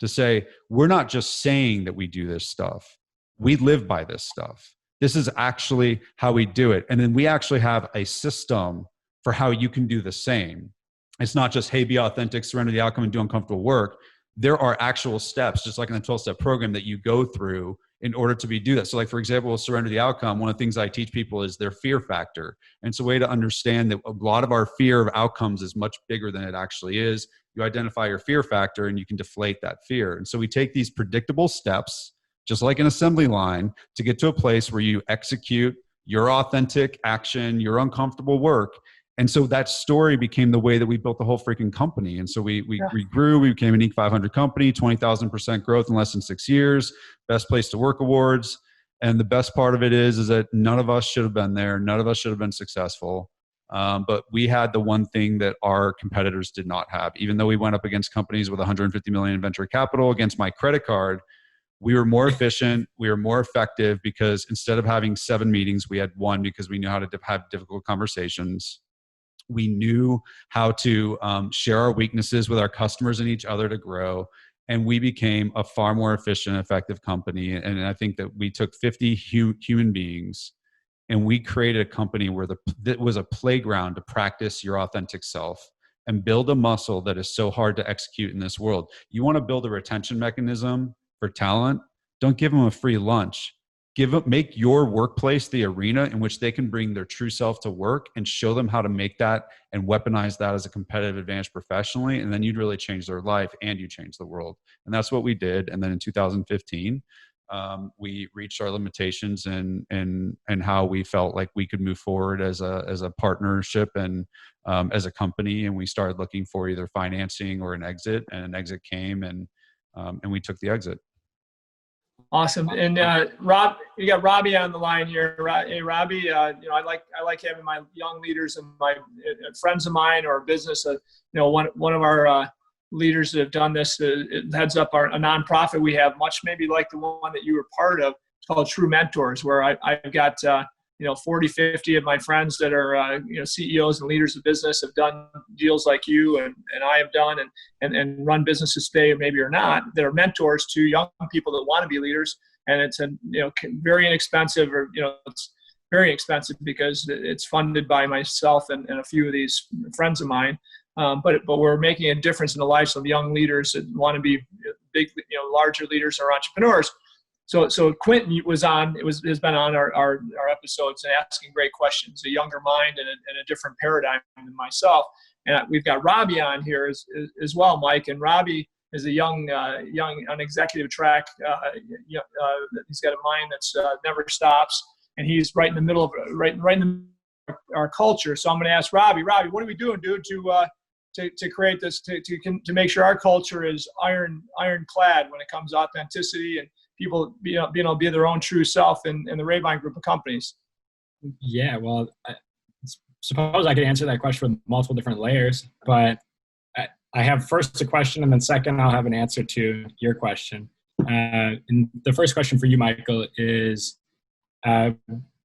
to say, we're not just saying that we do this stuff. We live by this stuff. This is actually how we do it. And then we actually have a system for how you can do the same. It's not just, hey, be authentic, surrender the outcome, and do uncomfortable work. There are actual steps, just like in the 12-step program, that you go through in order to do that. So like, for example, surrender the outcome. One of the things I teach people is their fear factor. And it's a way to understand that a lot of our fear of outcomes is much bigger than it actually is. You identify your fear factor and you can deflate that fear. And so we take these predictable steps, just like an assembly line, to get to a place where you execute your authentic action, your uncomfortable work. And so that story became the way that we built the whole freaking company. And so we grew, we became an Inc. 500 company, 20,000% growth in less than 6 years, best place to work awards. And the best part of it is that none of us should have been there. None of us should have been successful. But we had the one thing that our competitors did not have. Even though we went up against companies with 150 million in venture capital against my credit card, we were more efficient. We were more effective because instead of having 7 meetings, we had 1 because we knew how to have difficult conversations. We knew how to share our weaknesses with our customers and each other to grow. And we became a far more efficient, effective company. And I think that we took 50 human beings and we created a company where that was a playground to practice your authentic self and build a muscle that is so hard to execute in this world. You want to build a retention mechanism for talent? Don't give them a free lunch. Make your workplace the arena in which they can bring their true self to work and show them how to make that and weaponize that as a competitive advantage professionally. And then you'd really change their life and you change the world. And that's what we did. And then in 2015, we reached our limitations and how we felt like we could move forward as a partnership and as a company. And we started looking for either financing or an exit, and an exit came, and we took the exit. Awesome. And Rob, you got Robbie on the line here. Hey, Robbie, I like having my young leaders and my friends of mine or business. One of our leaders that have done this heads up a nonprofit we have, much maybe like the one that you were part of. It's called True Mentors, where I've got 40, 50 of my friends that are CEOs and leaders of business have done deals like you and I have done and run businesses today, or maybe or not, that are mentors to young people that want to be leaders. And it's very inexpensive, or it's very expensive because it's funded by myself and a few of these friends of mine. But we're making a difference in the lives of young leaders that want to be big, larger leaders or entrepreneurs. So Quentin has been on our episodes and asking great questions, a younger mind and a different paradigm than myself. And we've got Robbie on here as well, Mike. And Robbie is a young on executive track. He's got a mind that's never stops, and he's right in the middle of our culture. So I'm going to ask Robbie, what are we doing, dude, to create this, to make sure our culture is ironclad when it comes to authenticity and people being able to be their own true self in the Ravine group of companies? Yeah, well, I suppose I could answer that question with multiple different layers, but I have first a question, and then second, I'll have an answer to your question. And the first question for you, Michael, is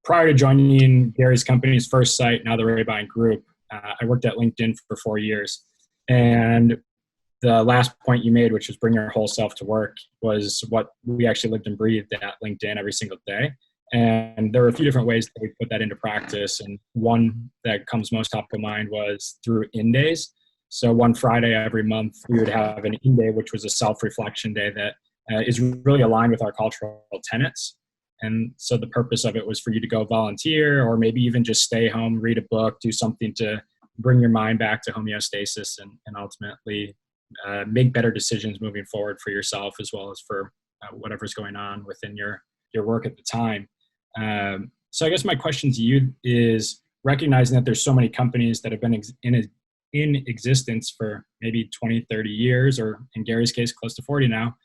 prior to joining Gary's company's first site, now the Ray-Buying Group, I worked at LinkedIn for 4 years. And the last point you made, which was bring your whole self to work, was what we actually lived and breathed at LinkedIn every single day. And there were a few different ways that we put that into practice. And one that comes most top of mind was through in-days. So one Friday every month, we would have an in-day, which was a self-reflection day that is really aligned with our cultural tenets. And so the purpose of it was for you to go volunteer, or maybe even just stay home, read a book, do something to bring your mind back to homeostasis, and ultimately make better decisions moving forward for yourself, as well as for whatever's going on within your work at the time. So I guess my question to you is, recognizing that there's so many companies that have been in existence for maybe 20, 30 years, or in Gary's case, close to 40 now,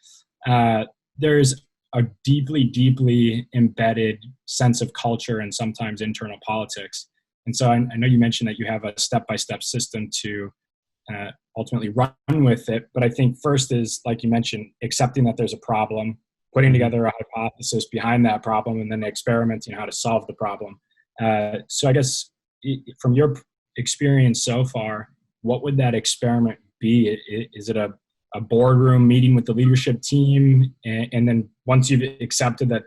there's a deeply, deeply embedded sense of culture and sometimes internal politics. And so I know you mentioned that you have a step-by-step system to ultimately run with it. But I think first is, like you mentioned, accepting that there's a problem, putting together a hypothesis behind that problem, and then experimenting how to solve the problem. So I guess from your experience so far, what would that experiment be? Is it a boardroom meeting with the leadership team? And then once you've accepted that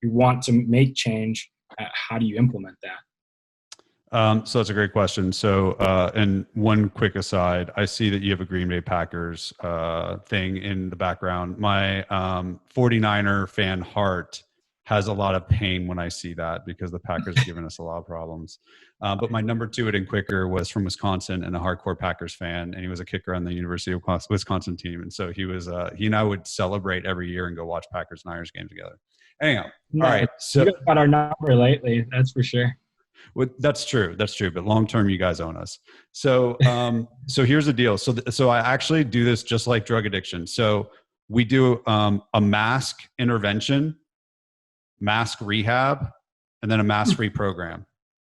you want to make change, how do you implement that? So that's a great question. So, and one quick aside, I see that you have a Green Bay Packers thing in the background. My 49er fan heart has a lot of pain when I see that, because the Packers have given us a lot of problems. But my number 2 at InQuicker was from Wisconsin and a hardcore Packers fan, and he was a kicker on the University of Wisconsin team. And so he and I would celebrate every year and go watch Packers Niners game together. Anyhow, all right. So you got our number lately, that's for sure. Well, that's true. That's true. But long term, you guys own us. So, so here's the deal. So I actually do this just like drug addiction. So we do a mask intervention, mask rehab, and then a mask-free program.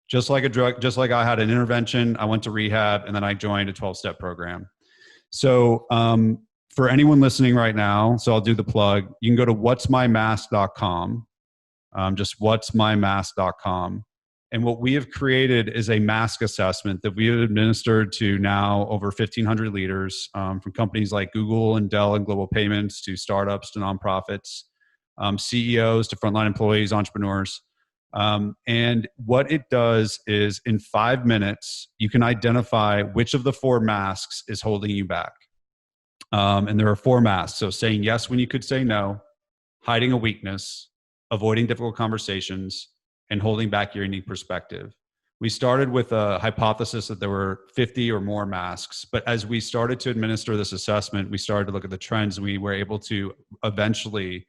Just like I had an intervention, I went to rehab, and then I joined a 12-step program. So for anyone listening right now, so I'll do the plug. You can go to whatsmymask.com, just whatsmymask.com. And what we have created is a mask assessment that we have administered to now over 1,500 leaders, from companies like Google and Dell and Global Payments, to startups, to nonprofits, CEOs, to frontline employees, entrepreneurs. And what it does is, in 5 minutes, you can identify which of the 4 masks is holding you back. And there are 4 masks. So saying yes when you could say no, hiding a weakness, avoiding difficult conversations, and holding back your unique perspective. We started with a hypothesis that there were 50 or more masks, but as we started to administer this assessment, we started to look at the trends, and we were able to eventually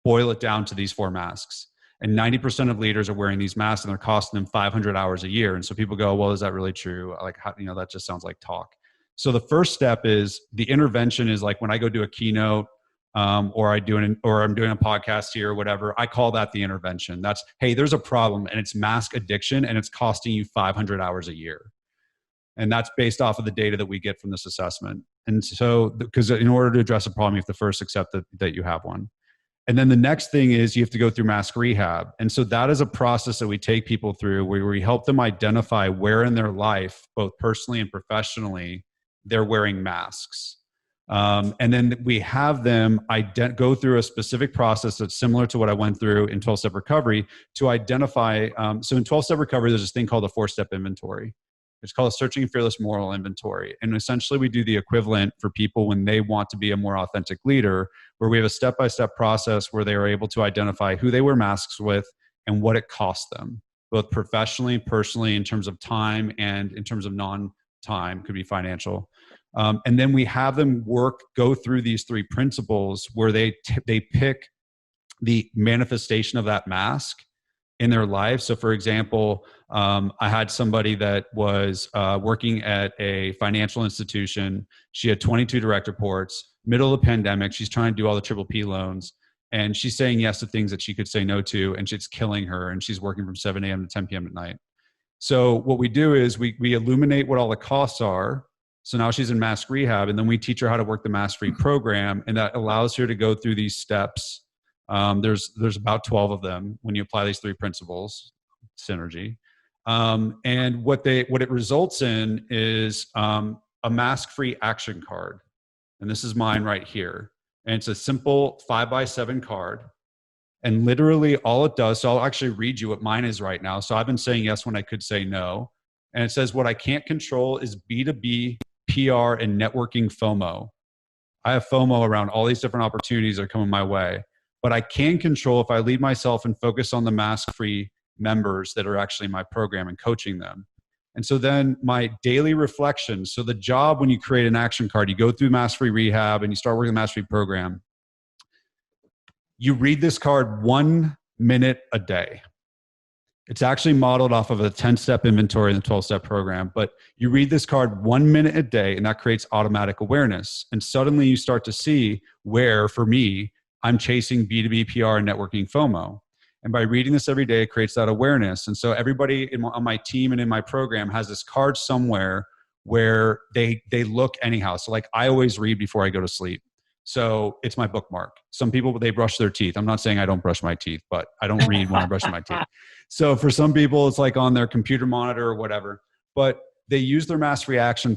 boil it down to these 4 masks. And 90% of leaders are wearing these masks, and they're costing them 500 hours a year. And so people go, well, is that really true? Like, how, that just sounds like talk. So the first step is, the intervention is like when I go do a keynote, or I'm doing a podcast here or whatever, I call that the intervention. That's, hey, there's a problem, and it's mask addiction, and it's costing you 500 hours a year. And that's based off of the data that we get from this assessment. And so, because in order to address a problem, you have to first accept that you have one. And then the next thing is, you have to go through mask rehab. And so that is a process that we take people through, where we help them identify where in their life, both personally and professionally, they're wearing masks. And then we have them go through a specific process that's similar to what I went through in 12-step recovery to identify. So in 12-step recovery, there's this thing called a 4-step inventory. It's called a Searching Fearless Moral Inventory. And essentially, we do the equivalent for people when they want to be a more authentic leader, where we have a step-by-step process where they are able to identify who they wear masks with and what it costs them, both professionally, personally, in terms of time, and in terms of non-time, could be financial. And then we have them go through these 3 principles where they pick the manifestation of that mask in their life. So for example, I had somebody that was working at a financial institution. She had 22 direct reports, middle of the pandemic. She's trying to do all the PPP loans, and she's saying yes to things that she could say no to, and it's killing her. And she's working from 7 a.m. to 10 p.m. at night. So what we do is we illuminate what all the costs are. So now she's in mask rehab, and then we teach her how to work the mask-free program, and that allows her to go through these steps. There's about 12 of them when you apply these 3 principles. synergy. And what it results in is a mask-free action card. And this is mine right here. And it's a simple 5x7 card. And literally all it does, so I'll actually read you what mine is right now. So I've been saying yes when I could say no. And it says, what I can't control is B2B, PR, and networking FOMO. I have FOMO around all these different opportunities that are coming my way. But I can control if I lead myself and focus on the mask-free members that are actually in my program and coaching them. And so then my daily reflection, so the job when you create an action card, you go through mask-free rehab and you start working the mask-free program. You read this card 1 minute a day. It's actually modeled off of a 10-step inventory in the 12-step program, but you read this card 1 minute a day and that creates automatic awareness. And suddenly you start to see where, for me, I'm chasing B2B, PR, and networking FOMO. And by reading this every day, it creates that awareness. And so everybody on my team and in my program has this card somewhere where they look anyhow. So like I always read before I go to sleep. So it's my bookmark. Some people, they brush their teeth. I'm not saying I don't brush my teeth, but I don't read when I'm brushing my teeth. So for some people, it's like on their computer monitor or whatever, but they use their mastery action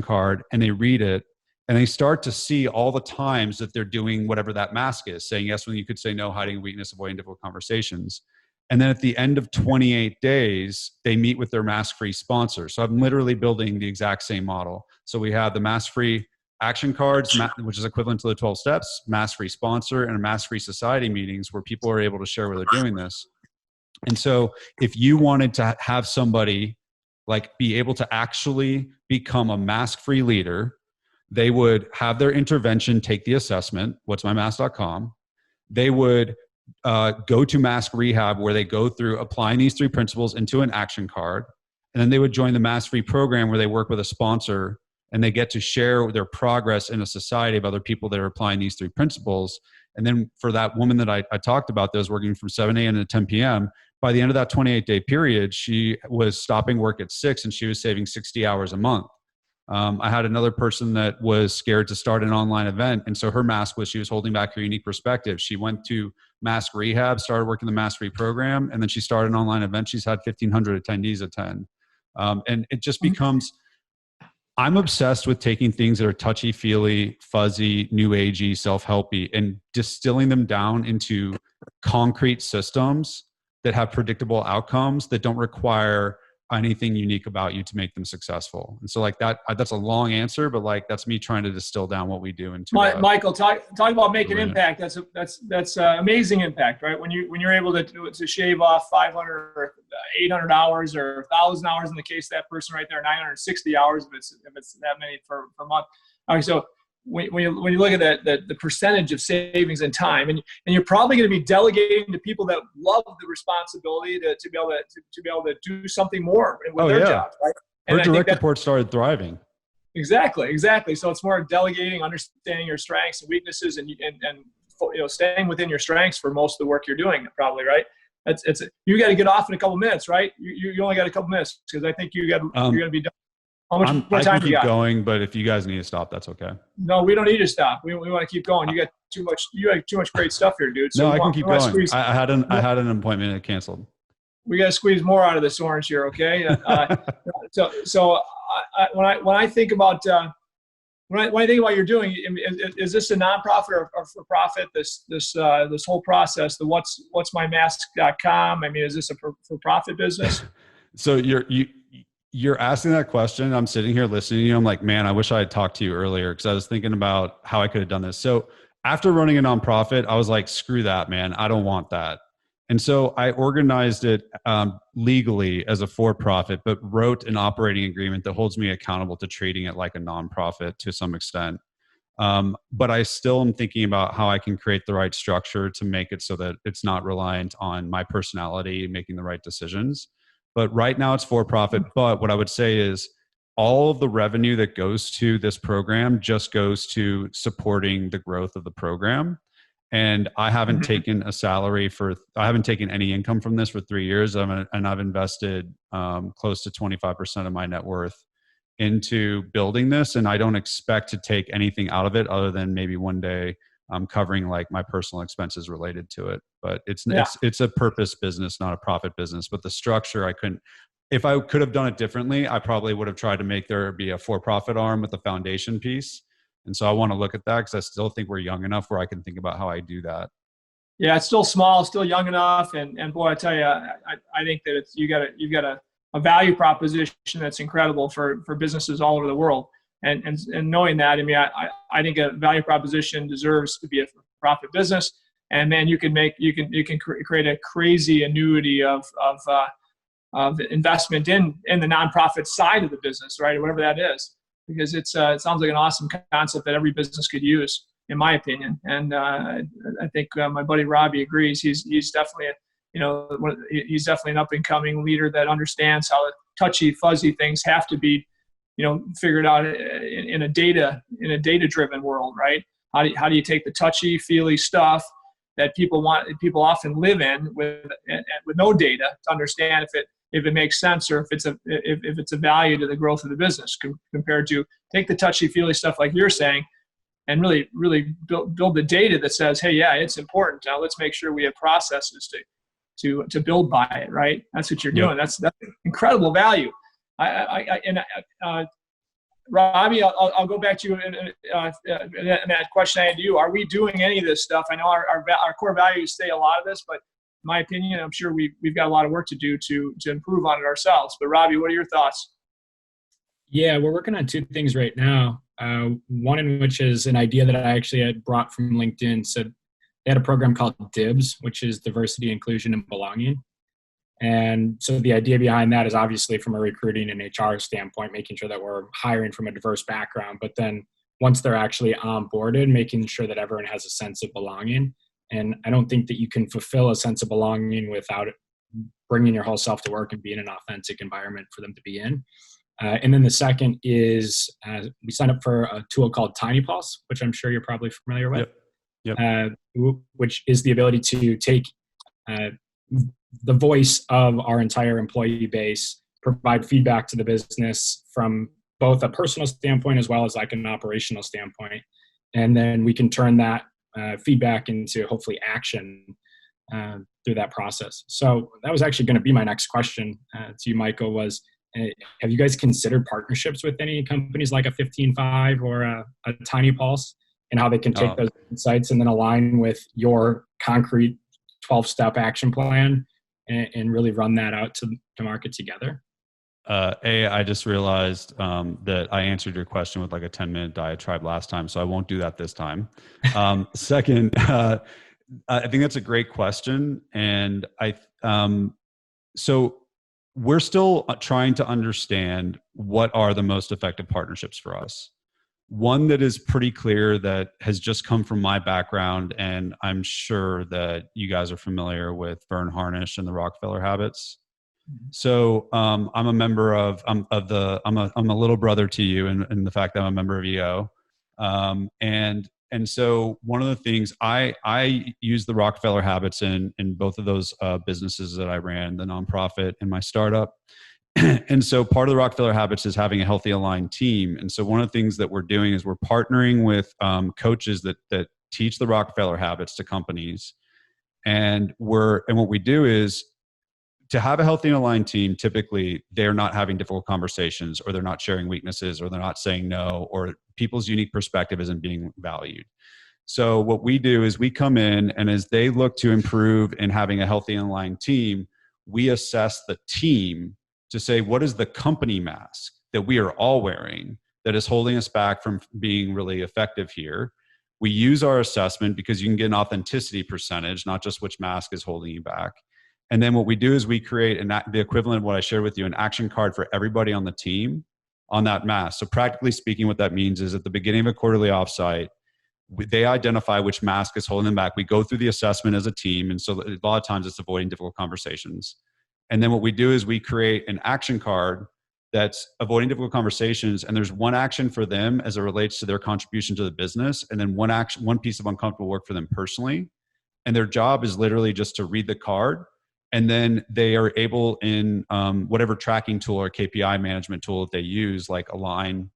card and they read it and they start to see all the times that they're doing whatever that mask is, saying yes when you could say no, hiding weakness, avoiding difficult conversations. And then at the end of 28 days, they meet with their mask-free sponsor. So I'm literally building the exact same model. So we have the mask-free action cards, which is equivalent to the 12 steps, mask-free sponsor, and mask-free society meetings where people are able to share where they're doing this. And so if you wanted to have somebody like be able to actually become a mask-free leader, they would have their intervention, take the assessment, what'smymask.com. They would go to Mask Rehab where they go through applying these 3 principles into an action card. And then they would join the mask-free program where they work with a sponsor and they get to share their progress in a society of other people that are applying these 3 principles. And then for that woman that I talked about that was working from 7 a.m. to 10 p.m., by the end of that 28-day period, she was stopping work at 6 and she was saving 60 hours a month. I had another person that was scared to start an online event. And so her mask was she was holding back her unique perspective. She went to Mask Rehab, started working the Mask Free program, and then she started an online event. She's had 1,500 attendees attend. And it just becomes, I'm obsessed with taking things that are touchy-feely, fuzzy, new agey, self-helpy, and distilling them down into concrete systems that have predictable outcomes that don't require anything unique about you to make them successful. And so like that's a long answer, but like that's me trying to distill down what we do into Michael, talk about making impact. That's amazing impact, right? When you're able to shave off 500 or 800 hours or 1,000 hours in the case of that person right there, 960 hours if it's that many per month. All right, so when you look at the percentage of savings and time, and you're probably going to be delegating to people that love the responsibility to be able to do something more with their jobs, right? And her direct reports started thriving. Exactly. So it's more delegating, understanding your strengths and weaknesses, and staying within your strengths for most of the work you're doing, probably, right? You got to get off in a couple minutes, right? You only got a couple minutes because I think you're going to be done. What time I can you keep got? going, but if you guys need to stop, that's okay. No, we don't need to stop. We want to keep going. You got too much great stuff here, dude. So no, I can keep going. I had an appointment that canceled. We got to squeeze more out of this orange here, okay? When I think about when I think about what you're doing, is this a nonprofit or for profit? This whole process, the what'smymask.com. I mean, is this a for profit business? So you're asking that question. I'm sitting here listening to you. I'm like, man, I wish I had talked to you earlier because I was thinking about how I could have done this. So after running a nonprofit, I was like, screw that, man. I don't want that. And so I organized it legally as a for-profit, but wrote an operating agreement that holds me accountable to treating it like a nonprofit to some extent. But I still am thinking about how I can create the right structure to make it so that it's not reliant on my personality making the right decisions. But right now it's for profit. But what I would say is all of the revenue that goes to this program just goes to supporting the growth of the program. And I haven't taken a salary I haven't taken any income from this for 3 years. And I've invested close to 25% of my net worth into building this. And I don't expect to take anything out of it other than maybe one day covering like my personal expenses related to it. But Yeah. it's a purpose business, not a profit business. But the structure, I couldn't. If I could have done it differently, I probably would have tried to make there be a for-profit arm with a foundation piece. And so I want to look at that because I still think we're young enough where I can think about how I do that. Yeah, it's still small, still young enough, and boy, I tell you, I think that you've got a value proposition that's incredible for businesses all over the world, and knowing that, I mean, I think a value proposition deserves to be a profit business, and man, you can create a crazy annuity of investment in the nonprofit side of the business, right, or whatever that is, because it sounds like an awesome concept that every business could use, in my opinion. And I think my buddy Robbie agrees. He's definitely he's definitely an up and coming leader that understands how the touchy fuzzy things have to be, figured out in a data driven world, right? How do you take the touchy feely stuff that people often live in with no data to understand if it makes sense or if it's a value to the growth of the business, compared to take the touchy feely stuff like you're saying and really build the data that says, hey, yeah, it's important. Now let's make sure we have processes to build by it, right? That's what you're doing. That's incredible value. Robbie, I'll go back to you in that question I had to you. Are we doing any of this stuff? I know our core values say a lot of this, but in my opinion, I'm sure we've got a lot of work to do to improve on it ourselves. But Robbie, what are your thoughts? Yeah, we're working on two things right now. One in which is an idea that I actually had brought from LinkedIn. So they had a program called DIBS, which is Diversity, Inclusion, and Belonging. And so the idea behind that is obviously from a recruiting and HR standpoint, making sure that we're hiring from a diverse background. But then once they're actually onboarded, making sure that everyone has a sense of belonging. And I don't think that you can fulfill a sense of belonging without bringing your whole self to work and being an authentic environment for them to be in. And then the second is we signed up for a tool called TinyPulse, which I'm sure you're probably familiar with. Yep. Which is the ability to take the voice of our entire employee base, provide feedback to the business from both a personal standpoint as well as like an operational standpoint. And then we can turn that feedback into hopefully action through that process. So that was actually going to be my next question to you, Michael, was have you guys considered partnerships with any companies like a 15Five or a TinyPulse, and how they can take those insights and then align with your concrete 12-step action plan and really run that out to market together? I just realized that I answered your question with like a 10-minute diatribe last time, so I won't do that this time. Second, I think that's a great question. And so we're still trying to understand what are the most effective partnerships for us. One that is pretty clear that has just come from my background, and I'm sure that you guys are familiar with Vern Harnish and the Rockefeller Habits. So I'm a member I'm a little brother to you in the fact that I'm a member of EO. And so one of the things I use the Rockefeller Habits in both of those businesses that I ran, the nonprofit and my startup. And so part of the Rockefeller Habits is having a healthy, aligned team. And so one of the things that we're doing is we're partnering with coaches that teach the Rockefeller Habits to companies. And what we do is, to have a healthy and aligned team, typically they're not having difficult conversations, or they're not sharing weaknesses, or they're not saying no, or people's unique perspective isn't being valued. So what we do is we come in, and as they look to improve in having a healthy and aligned team, we assess the team to say, what is the company mask that we are all wearing that is holding us back from being really effective here? We use our assessment because you can get an authenticity percentage, not just which mask is holding you back. And then what we do is we create the equivalent of what I shared with you, an action card for everybody on the team on that mask. So practically speaking, what that means is at the beginning of a quarterly offsite, they identify which mask is holding them back. We go through the assessment as a team. And so a lot of times it's avoiding difficult conversations. And then what we do is we create an action card that's avoiding difficult conversations. And there's one action for them as it relates to their contribution to the business. And then one piece of uncomfortable work for them personally. And their job is literally just to read the card. And then they are able in whatever tracking tool or KPI management tool that they use, like Align,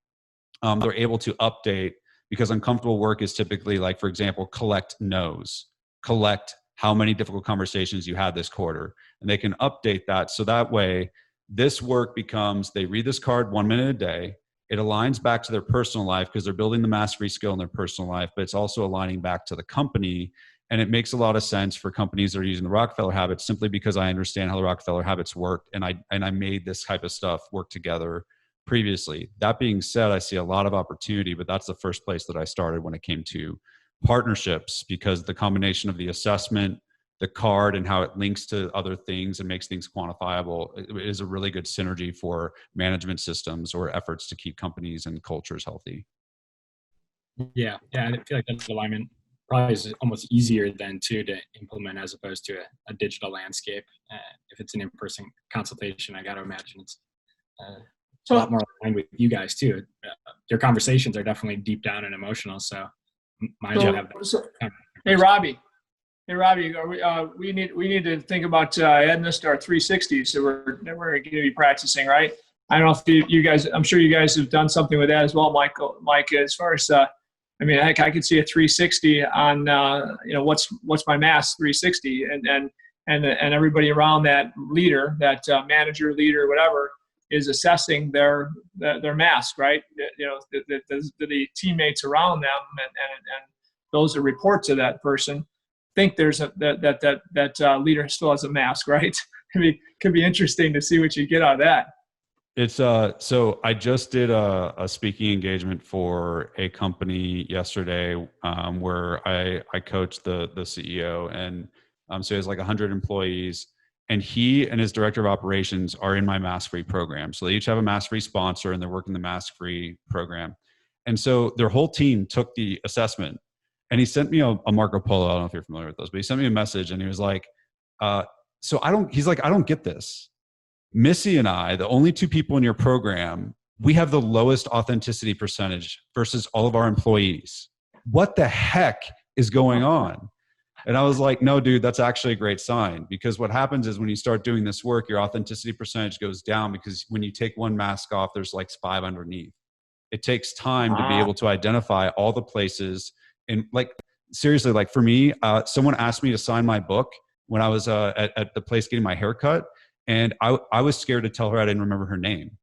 they're able to update because uncomfortable work is typically like, for example, collect no's, collect how many difficult conversations you had this quarter. And they can update that. So that way this work becomes, they read this card 1 minute a day. It aligns back to their personal life because they're building the mastery skill in their personal life, but it's also aligning back to the company. And it makes a lot of sense for companies that are using the Rockefeller habits, simply because I understand how the Rockefeller habits work. And I made this type of stuff work together previously. That being said, I see a lot of opportunity, but that's the first place that I started when it came to partnerships, because the combination of the assessment, the card, and how it links to other things and makes things quantifiable is a really good synergy for management systems or efforts to keep companies and cultures healthy. Yeah. I feel like that alignment probably is almost easier than to implement as opposed to a digital landscape. If it's an in-person consultation, I got to imagine it's a lot more aligned with you guys too. Your conversations are definitely deep down and emotional. So mine should have that. Hey, Robbie, we need to think about adding this to our 360. So we're going to be practicing, right? I don't know if you guys, I'm sure you guys have done something with that as well, Mike, as far as, I mean, I could see a 360 on, what's my mask 360, and everybody around that leader, that manager, leader, whatever, is assessing their mask, right? The teammates around them and those that report to that person think there's that leader still has a mask, right? Could be interesting to see what you get out of that. It's so I just did a speaking engagement for a company yesterday, where I coached the CEO, and so he has like 100 employees, and he and his director of operations are in my mask free program. So they each have a mask free sponsor, and they're working the mask free program. And so their whole team took the assessment, and he sent me a Marco Polo. I don't know if you're familiar with those, but he sent me a message, and he was like, he's like, I don't get this. Missy and I, the only two people in your program, we have the lowest authenticity percentage versus all of our employees. What the heck is going on? And I was like, no, dude, that's actually a great sign, because what happens is when you start doing this work, your authenticity percentage goes down, because when you take one mask off, there's like 5 underneath. It takes time to be able to identify all the places. And like, seriously, like for me, someone asked me to sign my book when I was at the place getting my hair cut. And I was scared to tell her I didn't remember her name.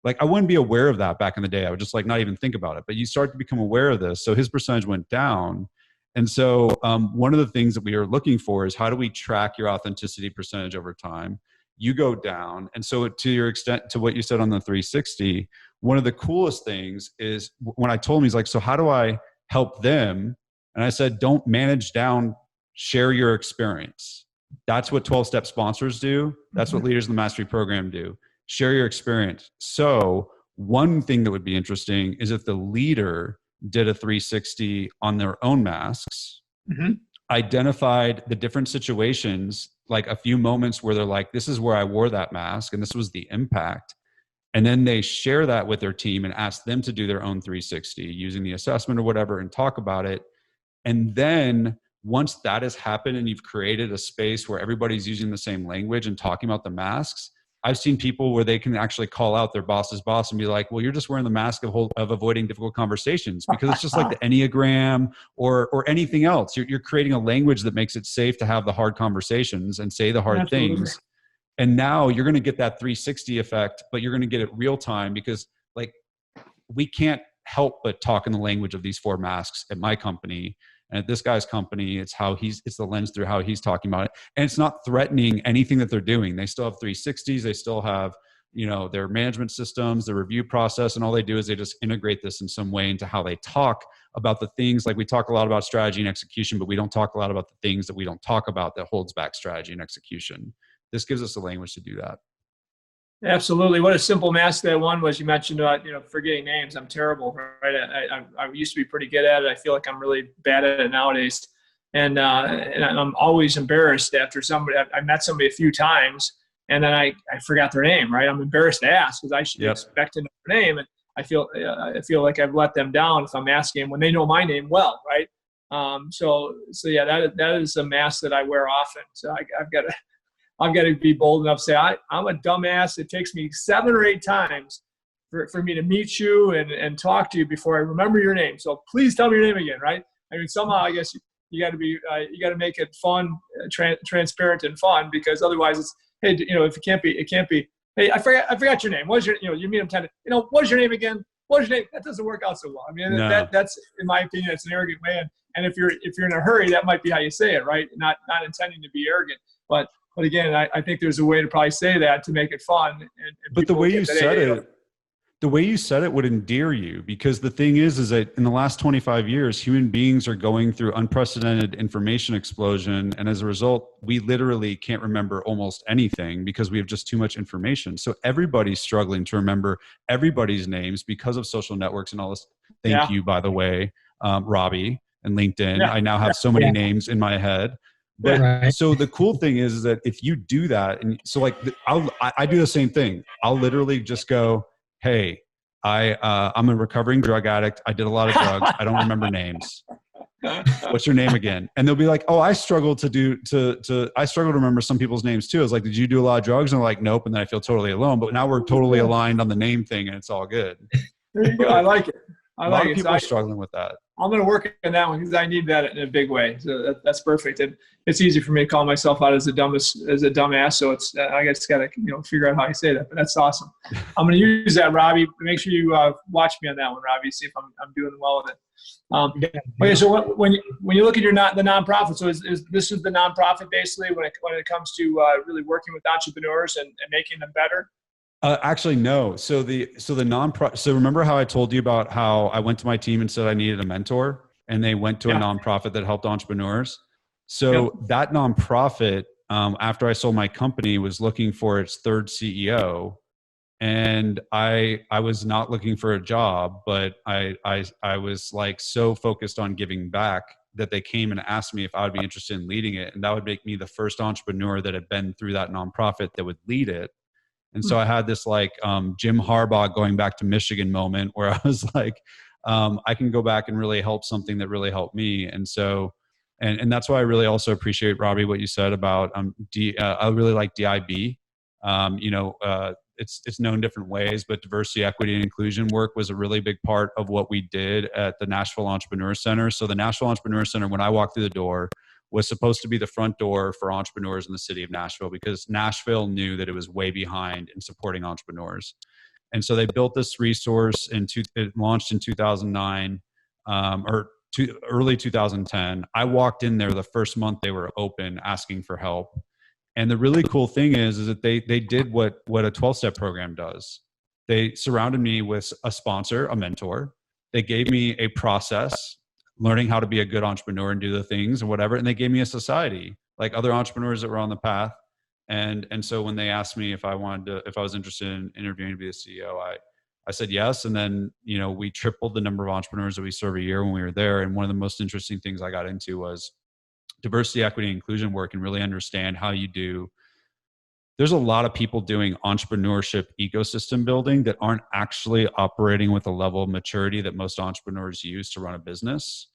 Like, I wouldn't be aware of that back in the day. I would just like not even think about it. But you start to become aware of this. So his percentage went down. And so one of the things that we are looking for is, how do we track your authenticity percentage over time? You go down. And so to your extent, to what you said on the 360, one of the coolest things is when I told him, he's like, so how do I help them? And I said, don't manage down, share your experience. That's what 12-step sponsors do. That's what leaders in the mastery program do. Share your experience. So one thing that would be interesting is if the leader did a 360 on their own masks, identified the different situations, like a few moments where they're like, this is where I wore that mask and this was the impact. And then they share that with their team and ask them to do their own 360 using the assessment or whatever and talk about it. And then once that has happened and you've created a space where everybody's using the same language and talking about the masks, I've seen people where they can actually call out their boss's boss and be like, well, you're just wearing the mask of avoiding difficult conversations, because it's just like the Enneagram or anything else. You're creating a language that makes it safe to have the hard conversations and say the hard things. And now you're going to get that 360 effect, but you're going to get it real time, because like, we can't help but talk in the language of these 4 masks at my company. And at this guy's company, it's the lens through how he's talking about it. And it's not threatening anything that they're doing. They still have 360s. They still have, their management systems, their review process. And all they do is they just integrate this in some way into how they talk about the things. Like, we talk a lot about strategy and execution, but we don't talk a lot about the things that we don't talk about that holds back strategy and execution. This gives us a language to do that. Absolutely. What a simple mask that one was. You mentioned about, forgetting names. I'm terrible, right? I used to be pretty good at it. I feel like I'm really bad at it nowadays. And I'm always embarrassed after I met somebody a few times and then I forgot their name, right? I'm embarrassed to ask, because I should expect to know their name. And I feel like I've let them down if I'm asking them when they know my name well, right? So yeah, that is a mask that I wear often. So I've got to be bold enough to say, I'm a dumbass. It takes me 7 or 8 times for me to meet you and talk to you before I remember your name. So please tell me your name again, right? I mean, somehow I guess you got to be you got to make it fun, transparent and fun, because otherwise it's, hey, if it can't be. Hey, I forgot your name. What is your, you meet them 10, what is your name again? What is your name? That doesn't work out so well. I mean, No. that's, in my opinion, it's an arrogant way. And if you're in a hurry, that might be how you say it, right? Not intending to be arrogant, but again, I think there's a way to probably say that to make it fun. But the way you said it would endear you, because the thing is that in the last 25 years, human beings are going through unprecedented information explosion. And as a result, we literally can't remember almost anything because we have just too much information. So everybody's struggling to remember everybody's names because of social networks and all this. Thank you, by the way, Robbie and LinkedIn. I now have so many names in my head. But so the cool thing is that if you do that, and so like I do the same thing. I'll literally just go, hey, I'm a recovering drug addict. I did a lot of drugs. I don't remember names. What's your name again? And they'll be like, oh, I struggle to remember some people's names too. I was like, did you do a lot of drugs? And they're like, nope. And then I feel totally alone. But now we're totally aligned on the name thing, and it's all good. There you go. I like it. A lot of people are struggling with that. I'm going to work on that one because I need that in a big way. So that's perfect. And it's easy for me to call myself out as a dumbass. So it's, I just got to, figure out how I say that, but that's awesome. I'm going to use that, Robbie. Make sure you watch me on that one, Robbie, see if I'm doing well with it. Okay. So when you look at the nonprofit, so this is the nonprofit basically when it comes to really working with entrepreneurs and making them better? Actually, no. So so remember how I told you about how I went to my team and said I needed a mentor, and they went to a nonprofit that helped entrepreneurs. So that nonprofit, after I sold my company, was looking for its third CEO, and I was not looking for a job, but I was like so focused on giving back that they came and asked me if I would be interested in leading it, and that would make me the first entrepreneur that had been through that nonprofit that would lead it. And so I had this like Jim Harbaugh going back to Michigan moment where I was like, I can go back and really help something that really helped me. And so, and that's why I really also appreciate, Robbie, what you said about I really like DIB. It's known different ways, but diversity, equity, and inclusion work was a really big part of what we did at the Nashville Entrepreneur Center. So the Nashville Entrepreneur Center, when I walked through the door, was supposed to be the front door for entrepreneurs in the city of Nashville, because Nashville knew that it was way behind in supporting entrepreneurs. And so they built this resource it launched in 2009 early 2010. I walked in there the first month they were open asking for help. And the really cool thing is that they did what a 12-step program does. They surrounded me with a sponsor, a mentor. They gave me a process, learning how to be a good entrepreneur and do the things and whatever. And they gave me a society, like other entrepreneurs that were on the path. And so when they asked me if I was interested in interviewing to be the CEO, I said yes. And then, we tripled the number of entrepreneurs that we serve a year when we were there. And one of the most interesting things I got into was diversity, equity, and inclusion work, and really understand how you do. There's a lot of people doing entrepreneurship ecosystem building that aren't actually operating with a level of maturity that most entrepreneurs use to run a business.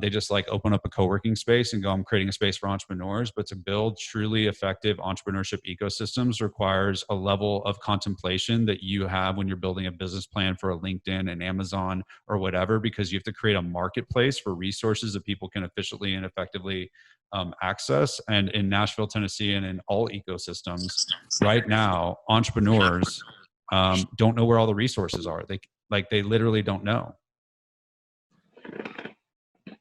They just like open up a co-working space and go, I'm creating a space for entrepreneurs. But to build truly effective entrepreneurship ecosystems requires a level of contemplation that you have when you're building a business plan for a LinkedIn and Amazon or whatever, because you have to create a marketplace for resources that people can efficiently and effectively access. And in Nashville, Tennessee, and in all ecosystems right now, entrepreneurs don't know where all the resources are. They literally don't know.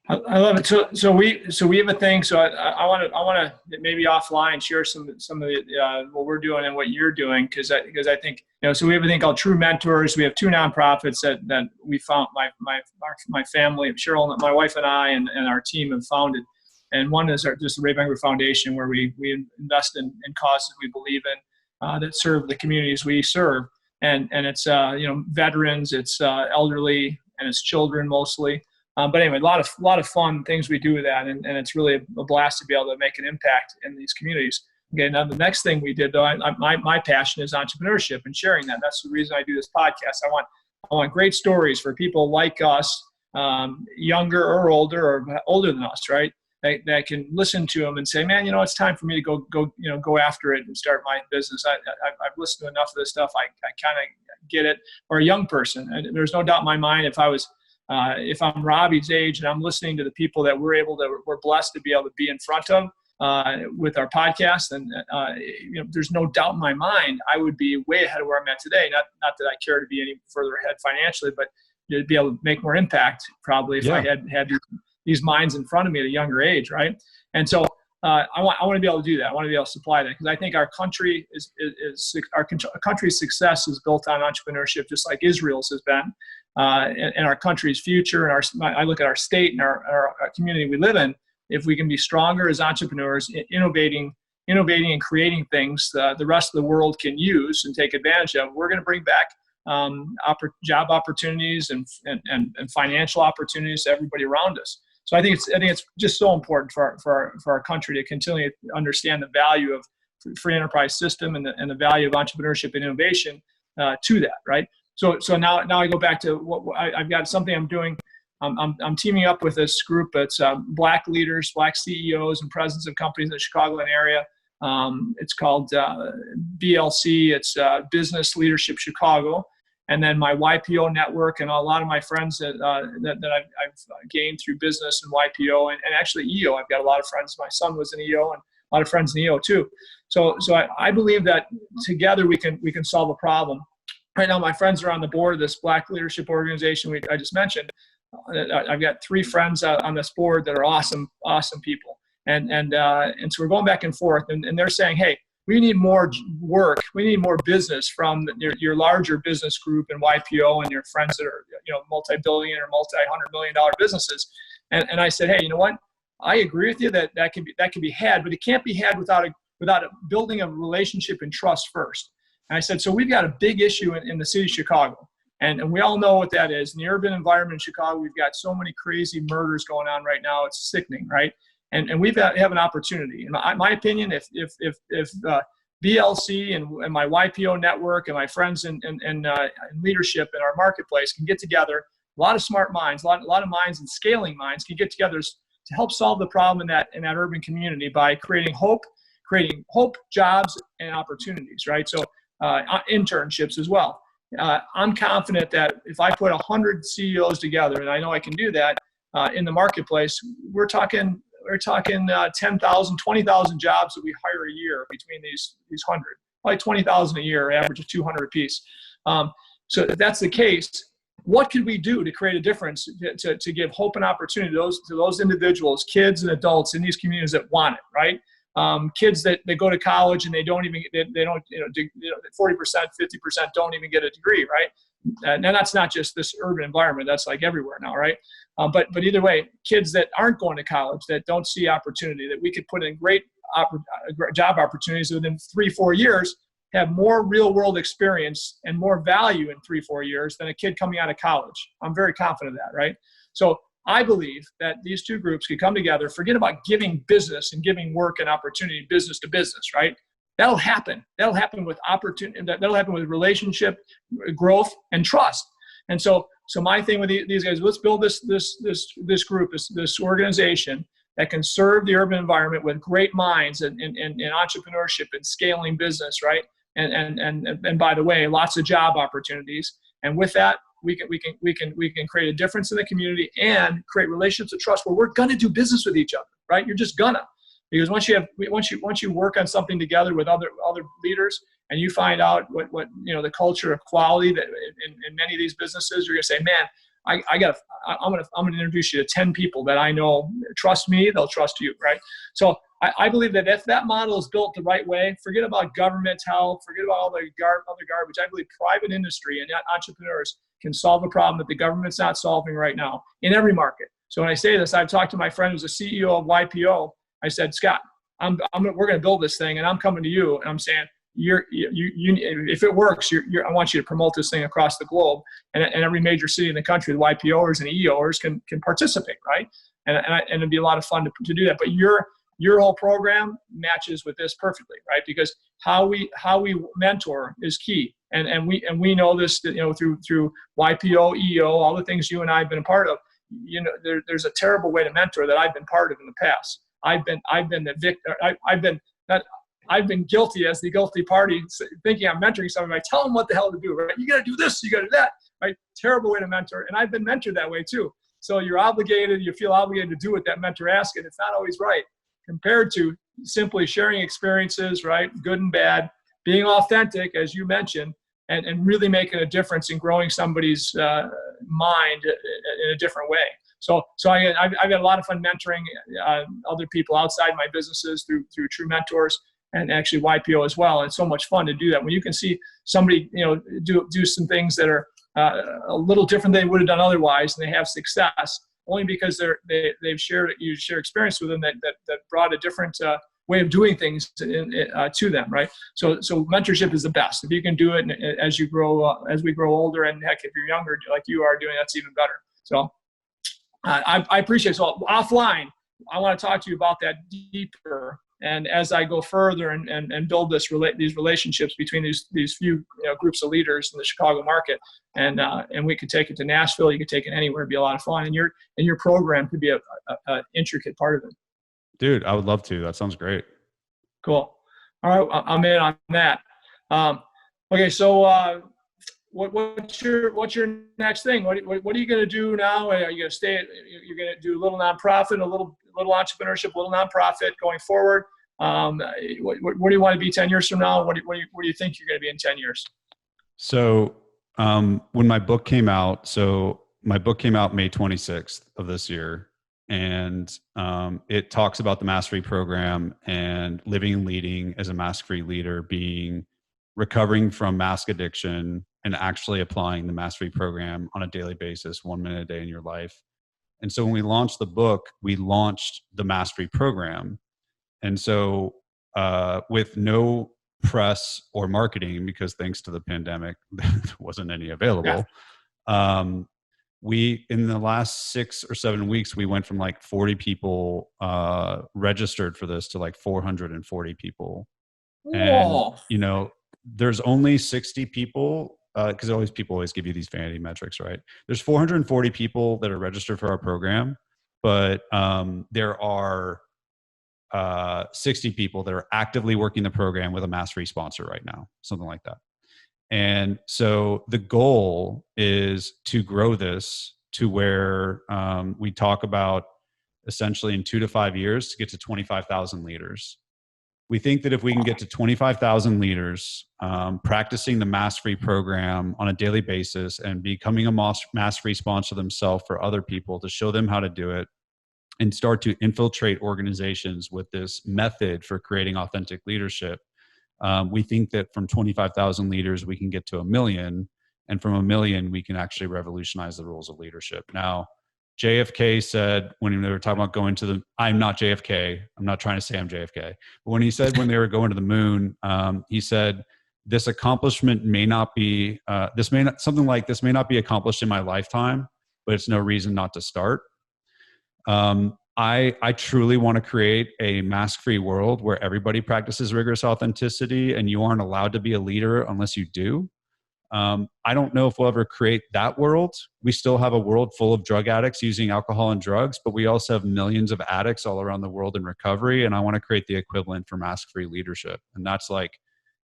I love it. So we have a thing. So I want to maybe offline share some of the what we're doing and what you're doing, because I think so we have a thing called True Mentors. We have two nonprofits that we found. My family, Cheryl, my wife, and I, and our team have founded. And one is just the Ray Wenger Foundation, where we invest in causes we believe in that serve the communities we serve. And it's veterans, it's elderly, and it's children mostly. But anyway, a lot of fun things we do with that, and it's really a blast to be able to make an impact in these communities. Okay, now the next thing we did, though, my passion is entrepreneurship and sharing that. That's the reason I do this podcast. I want great stories for people like us, younger or older than us, right? that can listen to them and say, man, it's time for me to go after it and start my business. I've listened to enough of this stuff. I kind of get it. Or a young person. And there's no doubt in my mind, if I'm Robbie's age and I'm listening to the people that we're blessed to be able to be in front of with our podcast, and there's no doubt in my mind I would be way ahead of where I'm at today. Not that I care to be any further ahead financially, but to be able to make more impact probably if I had these minds in front of me at a younger age, right? And so I want to be able to do that. I want to be able to supply that, because I think our country our country's success is built on entrepreneurship, just like Israel's has been, and our country's future. And I look at our state and our community we live in. If we can be stronger as entrepreneurs, innovating and creating things the rest of the world can use and take advantage of, we're going to bring back job opportunities and financial opportunities to everybody around us. So I think it's just so important for our country to continue to understand the value of free enterprise system and the value of entrepreneurship and innovation to that, right? So now I go back to what I've got something I'm doing. I'm teaming up with this group. It's Black leaders, Black CEOs and presidents of companies in the Chicagoland area. It's called BLC. It's Business Leadership Chicago. And then my YPO network and a lot of my friends that I've gained through business and YPO and actually EO. I've got a lot of friends. My son was in EO and a lot of friends in EO too. So I believe that together we can solve a problem. Right now, my friends are on the board of this Black leadership organization I just mentioned. I've got 3 friends on this board that are awesome people. And so we're going back and forth, and they're saying, hey, we need more work. We need more business from your larger business group and YPO and your friends that are multi-billion or multi-$100 million businesses. And I said, hey, you know what? I agree with you that can be had, but it can't be had without building a relationship and trust first. And I said, so we've got a big issue in the city of Chicago. And we all know what that is. In the urban environment in Chicago, we've got so many crazy murders going on right now. It's sickening, right? And we have an opportunity. In my opinion, if BLC and my YPO network and my friends in leadership in our marketplace can get together, a lot of smart minds, a lot of minds and scaling minds can get together to help solve the problem in that urban community by creating hope, jobs, and opportunities, right? So internships as well. I'm confident that if I put 100 CEOs together, and I know I can do that in the marketplace, we're talking 10,000, 20,000 jobs that we hire a year between these 100, like 20,000 a year, average of 200 apiece. So if that's the case, what could we do to create a difference to give hope and opportunity to those individuals, kids and adults in these communities that want it, right? Kids that go to college and they don't 40%, 50% don't even get a degree, right? And that's not just this urban environment. That's like everywhere now, right? But either way, kids that aren't going to college, that don't see opportunity, that we could put in great job opportunities within 3-4 years, have more real world experience and more value in 3-4 years than a kid coming out of college. I'm very confident of that, right? So I believe that these two groups could come together, forget about giving business and giving work and opportunity business to business, right? That'll happen. That'll happen with opportunity. That'll happen with relationship, growth, and trust. And so my thing with these guys, let's build this group, this organization that can serve the urban environment with great minds and entrepreneurship and scaling business, right? And by the way, lots of job opportunities. And with that, we can create a difference in the community and create relationships of trust where we're gonna do business with each other, right? You're just gonna. Because once you work on something together with other leaders and you find out what the culture of quality that in many of these businesses, you're gonna say, man, I'm gonna introduce you to 10 people that I know trust me, they'll trust you, right? So I believe that if that model is built the right way, forget about government help, forget about all the other garbage. I believe private industry and entrepreneurs can solve a problem that the government's not solving right now in every market. So when I say this, I've talked to my friend who's a CEO of YPO. I said, Scott, we're going to build this thing, and I'm coming to you, and I'm saying, if it works, I want you to promote this thing across the globe, and every major city in the country, the YPOers and EOers can participate, right? And it'd be a lot of fun to do that. But your whole program matches with this perfectly, right? Because how we mentor is key, and we know this, through YPO, EO, all the things you and I have been a part of. there's a terrible way to mentor that I've been part of in the past. I've been the victim. I've been guilty as the guilty party, thinking I'm mentoring somebody. I tell them what the hell to do, right? You got to do this, you got to do that, right? Terrible way to mentor. And I've been mentored that way too. So you feel obligated to do what that mentor asks, and it's not always right, compared to simply sharing experiences, right? Good and bad, being authentic, as you mentioned, and really making a difference in growing somebody's mind in a different way. So I've got a lot of fun mentoring other people outside my businesses through True Mentors, and actually YPO as well. And it's so much fun to do that when you can see somebody do some things that are a little different than they would have done otherwise, and they have success only because you share experience with them that brought a different way of doing things to them, right? So mentorship is the best. If you can do it as you grow, as we grow older, and heck, if you're younger like you are doing, that's even better. So I appreciate it. So offline, I want to talk to you about that deeper. And as I go further and build these relationships between these few groups of leaders in the Chicago market, and we could take it to Nashville, you could take it anywhere, it'd be a lot of fun. And your program could be a intricate part of it. Dude, I would love to. That sounds great. Cool. All right, I'm in on that. Okay, so what's your next thing? What are you going to do now? Are you going to stay? You're going to do a little nonprofit, a little entrepreneurship, a little nonprofit going forward. What do you want to be 10 years from now? What do you think you're going to be in 10 years? So when my book came out, May 26th of this year, and it talks about the Mastery Program and living and leading as a mask-free leader, being recovering from mask addiction and actually applying the Mastery Program on a daily basis, 1 minute a day in your life. And so when we launched the book, we launched the Mastery Program. And so with no press or marketing, because thanks to the pandemic, there wasn't any available. Yeah. We, in the last 6 or 7 weeks, we went from like 40 people registered for this to like 440 people. Whoa. And, there's only 60 people, because people always give you these vanity metrics, right? There's 440 people that are registered for our program, but there are 60 people that are actively working the program with a Mastery sponsor right now, something like that. And so the goal is to grow this to where we talk about essentially in 2 to 5 years to get to 25,000 leaders. We think that if we can get to 25,000 leaders practicing the Mastery Program on a daily basis and becoming a Mastery sponsor themselves for other people to show them how to do it and start to infiltrate organizations with this method for creating authentic leadership, we think that from 25,000 leaders, we can get to 1 million. And from 1 million, we can actually revolutionize the rules of leadership. Now, JFK said when they were talking about I'm not JFK. I'm not trying to say I'm JFK. But when he said when they were going to the moon, he said, this accomplishment may not be, something like this may not be accomplished in my lifetime, but it's no reason not to start. I truly want to create a mask-free world where everybody practices rigorous authenticity and you aren't allowed to be a leader unless you do. I don't know if we'll ever create that world. We still have a world full of drug addicts using alcohol and drugs, but we also have millions of addicts all around the world in recovery. And I want to create the equivalent for mask-free leadership. And that's like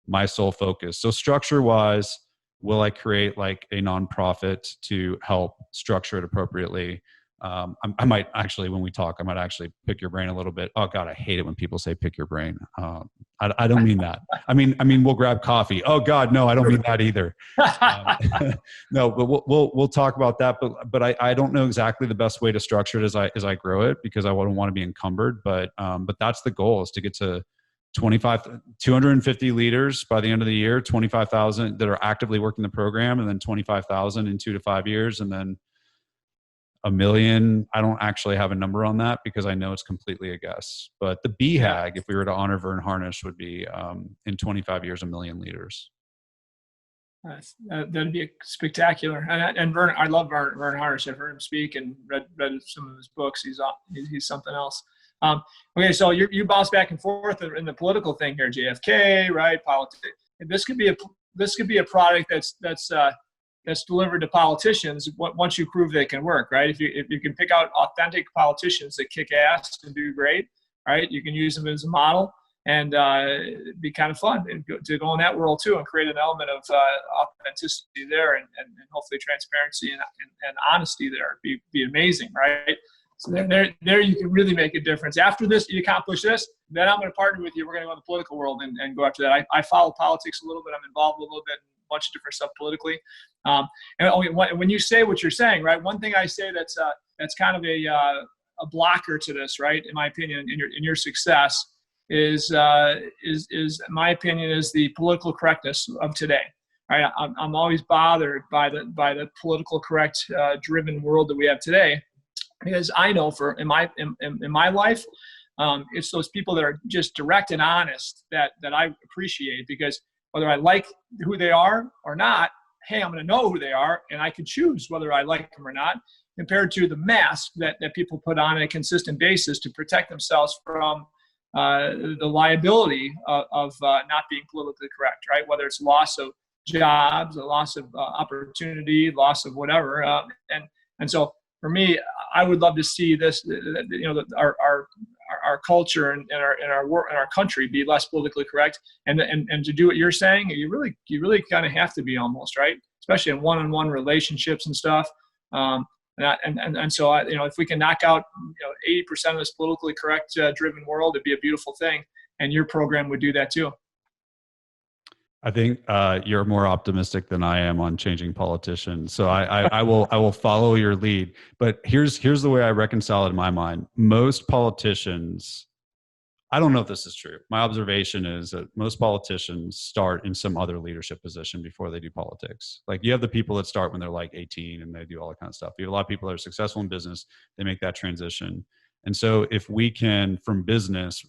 my sole focus. So structure-wise, will I create like a nonprofit to help structure it appropriately? I might actually, when we talk, I might actually pick your brain a little bit. Oh God, I hate it when people say pick your brain. I don't mean that. I mean, we'll grab coffee. Oh God, no, I don't mean that either. No, but we'll talk about that. But I don't know exactly the best way to structure it as I grow it, because I wouldn't want to be encumbered. But that's the goal, is to get to 250 leaders by the end of the year, 25,000 that are actively working the program, and then 25,000 in 2 to 5 years, and then 1 million. I don't actually have a number on that because I know it's completely a guess. But the BHAG, if we were to honor Vern Harnish, would be in 25 years, 1 million leaders. That'd be spectacular. And Vern, I love Vern Harnish. I've heard him speak and read some of his books. He's something else. Okay, so you bounce back and forth in the political thing here, JFK, right? Politics. This could be a product that's that's delivered to politicians once you prove they can work, right? If you can pick out authentic politicians that kick ass and do great, right? You can use them as a model, and it'd be kind of fun to go in that world too and create an element of authenticity there, and hopefully transparency and honesty there. It'd be amazing, right? So there you can really make a difference. After this, you accomplish this, then I'm going to partner with you. We're going to go in the political world and go after that. I follow politics a little bit. I'm involved a little bit in a bunch of different stuff politically. And when you say what you're saying, right, one thing I say that's kind of a blocker to this, right, in my opinion, in your success is my opinion is the political correctness of today. Right, I'm always bothered by the political correct driven world that we have today. Because I know in my life, it's those people that are just direct and honest that I appreciate, because whether I like who they are or not, hey, I'm going to know who they are, and I can choose whether I like them or not, compared to the mask that people put on a consistent basis to protect themselves from the liability of not being politically correct, right? Whether it's loss of jobs, a loss of opportunity, loss of whatever, and so. For me, I would love to see this, our culture and our country be less politically correct, and to do what you're saying, you really kind of have to be, almost, right, especially in one-on-one relationships and stuff. And so if we can knock out 80% of this politically correct driven world, it'd be a beautiful thing, and your program would do that too. I think you're more optimistic than I am on changing politicians. So I will follow your lead. But here's the way I reconcile it in my mind. Most politicians, I don't know if this is true. My observation is that most politicians start in some other leadership position before they do politics. Like, you have the people that start when they're like 18 and they do all that kind of stuff. You have a lot of people that are successful in business. They make that transition. And so if we can, from a business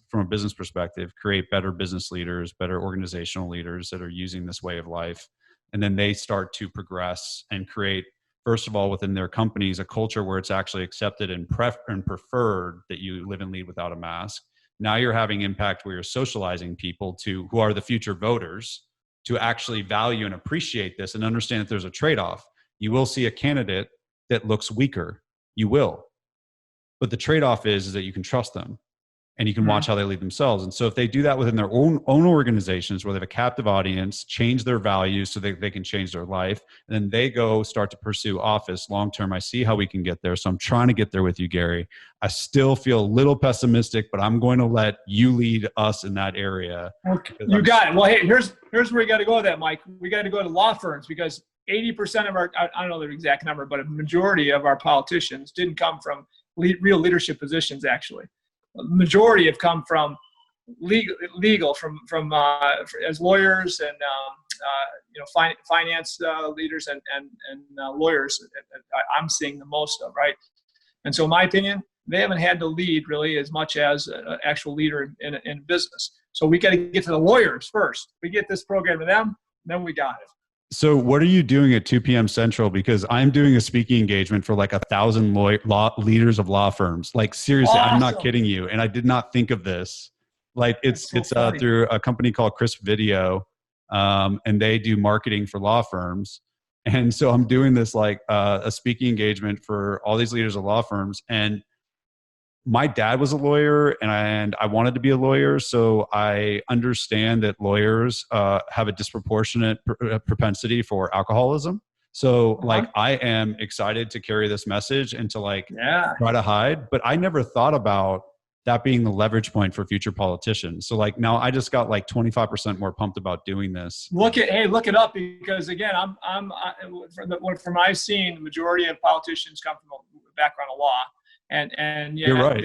perspective, create better business leaders, better organizational leaders that are using this way of life, and then they start to progress and create, first of all, within their companies, a culture where it's actually accepted and preferred that you live and lead without a mask. Now you're having impact where you're socializing people who are the future voters to actually value and appreciate this and understand that there's a trade-off. You will see a candidate that looks weaker. You will. But the trade-off is that you can trust them and you can watch how they lead themselves. And so if they do that within their own organizations where they have a captive audience, change their values so they can change their life, and then they go start to pursue office long-term, I see how we can get there. So I'm trying to get there with you, Gary. I still feel a little pessimistic, but I'm going to let you lead us in that area. Okay. You got it. Well, hey, here's where we got to go with that, Mike. We got to go to law firms, because 80% of our, I don't know the exact number, but a majority of our politicians didn't come from real leadership positions. Actually, the majority have come from legal from as lawyers and finance leaders and lawyers. I'm seeing the most of, right. And so, in my opinion, they haven't had to lead really as much as an actual leader in business. So we got to get to the lawyers first. We get this program to them, then we got it. So what are you doing at 2 p.m. Central? Because I'm doing a speaking engagement for like 1,000 leaders of law firms. Like, seriously, awesome. I'm not kidding you. And I did not think of this. Like, it's through a company called Crisp Video, and they do marketing for law firms. And so I'm doing this like a speaking engagement for all these leaders of law firms. And my dad was a lawyer, and I wanted to be a lawyer. So I understand that lawyers have a disproportionate propensity for alcoholism. So like, I am excited to carry this message and to try to hide, but I never thought about that being the leverage point for future politicians. So like, now I just got like 25% more pumped about doing this. Look it up, because again, from I've seen, the majority of politicians come from a background of law. And yeah, you're right.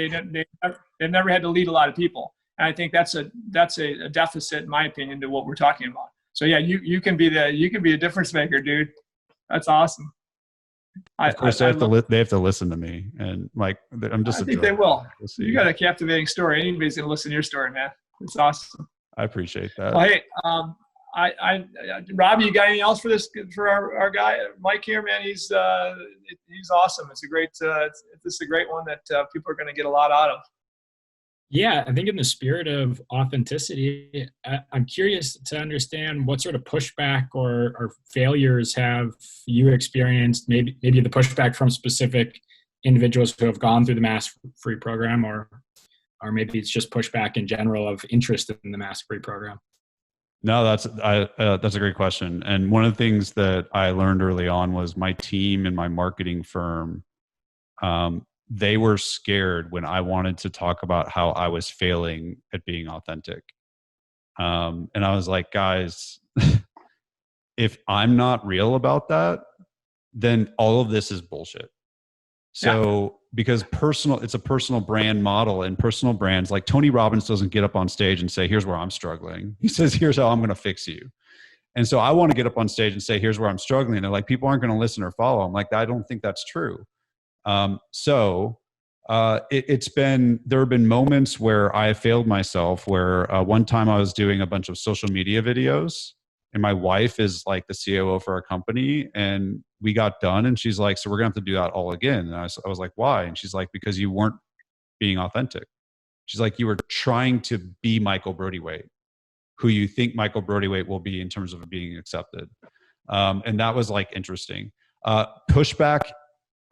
They've never had to lead a lot of people, and I think that's a deficit, in my opinion, to what we're talking about. So yeah, you can be a difference maker, dude. That's awesome. Of course, they have to listen to me, and like, I'm just. I think they will. We'll, you got a captivating story. Anybody's gonna listen to your story, man. It's awesome. I appreciate that. Well, hey, Robbie, you got anything else for our guy Mike here, man? He's awesome. It's a great this is a great one that people are going to get a lot out of. Yeah, I think in the spirit of authenticity, I'm curious to understand what sort of pushback or failures have you experienced, maybe the pushback from specific individuals who have gone through the Mask Free program, or maybe it's just pushback in general of interest in the Mask Free program. No, that's a great question. And one of the things that I learned early on was my team and my marketing firm, they were scared when I wanted to talk about how I was failing at being authentic. And I was like, guys, if I'm not real about that, then all of this is bullshit. So because it's a personal brand model, and personal brands, like Tony Robbins doesn't get up on stage and say, here's where I'm struggling. He says, here's how I'm going to fix you. And so I want to get up on stage and say, here's where I'm struggling. And they're like, people aren't going to listen or follow. I'm like, I don't think that's true. There have been moments where I failed myself, where one time I was doing a bunch of social media videos, and my wife is like the COO for our company, and we got done, and she's like, so we're gonna have to do that all again. And I was like, why? And she's like, because you weren't being authentic. She's like, you were trying to be Michael Brody-Waite, who you think Michael Brody-Waite will be in terms of being accepted. And that was like interesting. Pushback.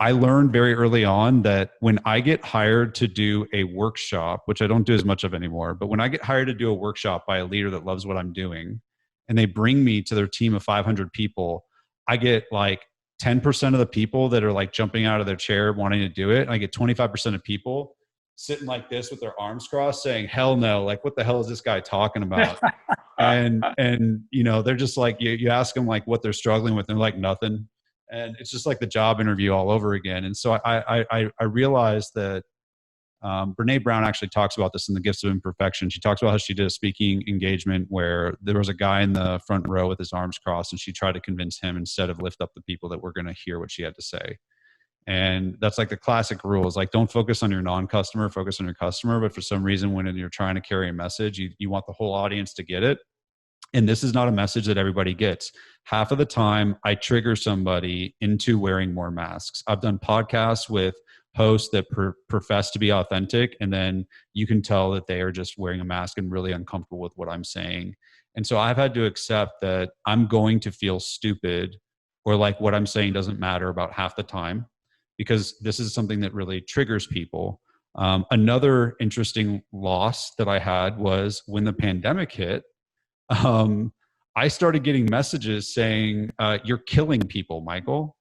I learned very early on that when I get hired to do a workshop, which I don't do as much of anymore, but when I get hired to do a workshop by a leader that loves what I'm doing, and they bring me to their team of 500 people, I get like 10% of the people that are like jumping out of their chair wanting to do it. And I get 25% of people sitting like this with their arms crossed saying, hell no, like what the hell is this guy talking about? and they're just like, you ask them like what they're struggling with, and they're like, nothing. And it's just like the job interview all over again. And so I realized that Brene Brown actually talks about this in The Gifts of Imperfection. She talks about how she did a speaking engagement where there was a guy in the front row with his arms crossed, and she tried to convince him instead of lift up the people that were going to hear what she had to say. And that's like the classic rule is like, don't focus on your non-customer, focus on your customer. But for some reason, when you're trying to carry a message, you want the whole audience to get it. And this is not a message that everybody gets. Half of the time, I trigger somebody into wearing more masks. I've done podcasts with hosts that profess to be authentic, and then you can tell that they are just wearing a mask and really uncomfortable with what I'm saying. And so I've had to accept that I'm going to feel stupid, or like what I'm saying doesn't matter about half the time, because this is something that really triggers people. Another interesting loss that I had was when the pandemic hit. I started getting messages saying, you're killing people, Michael,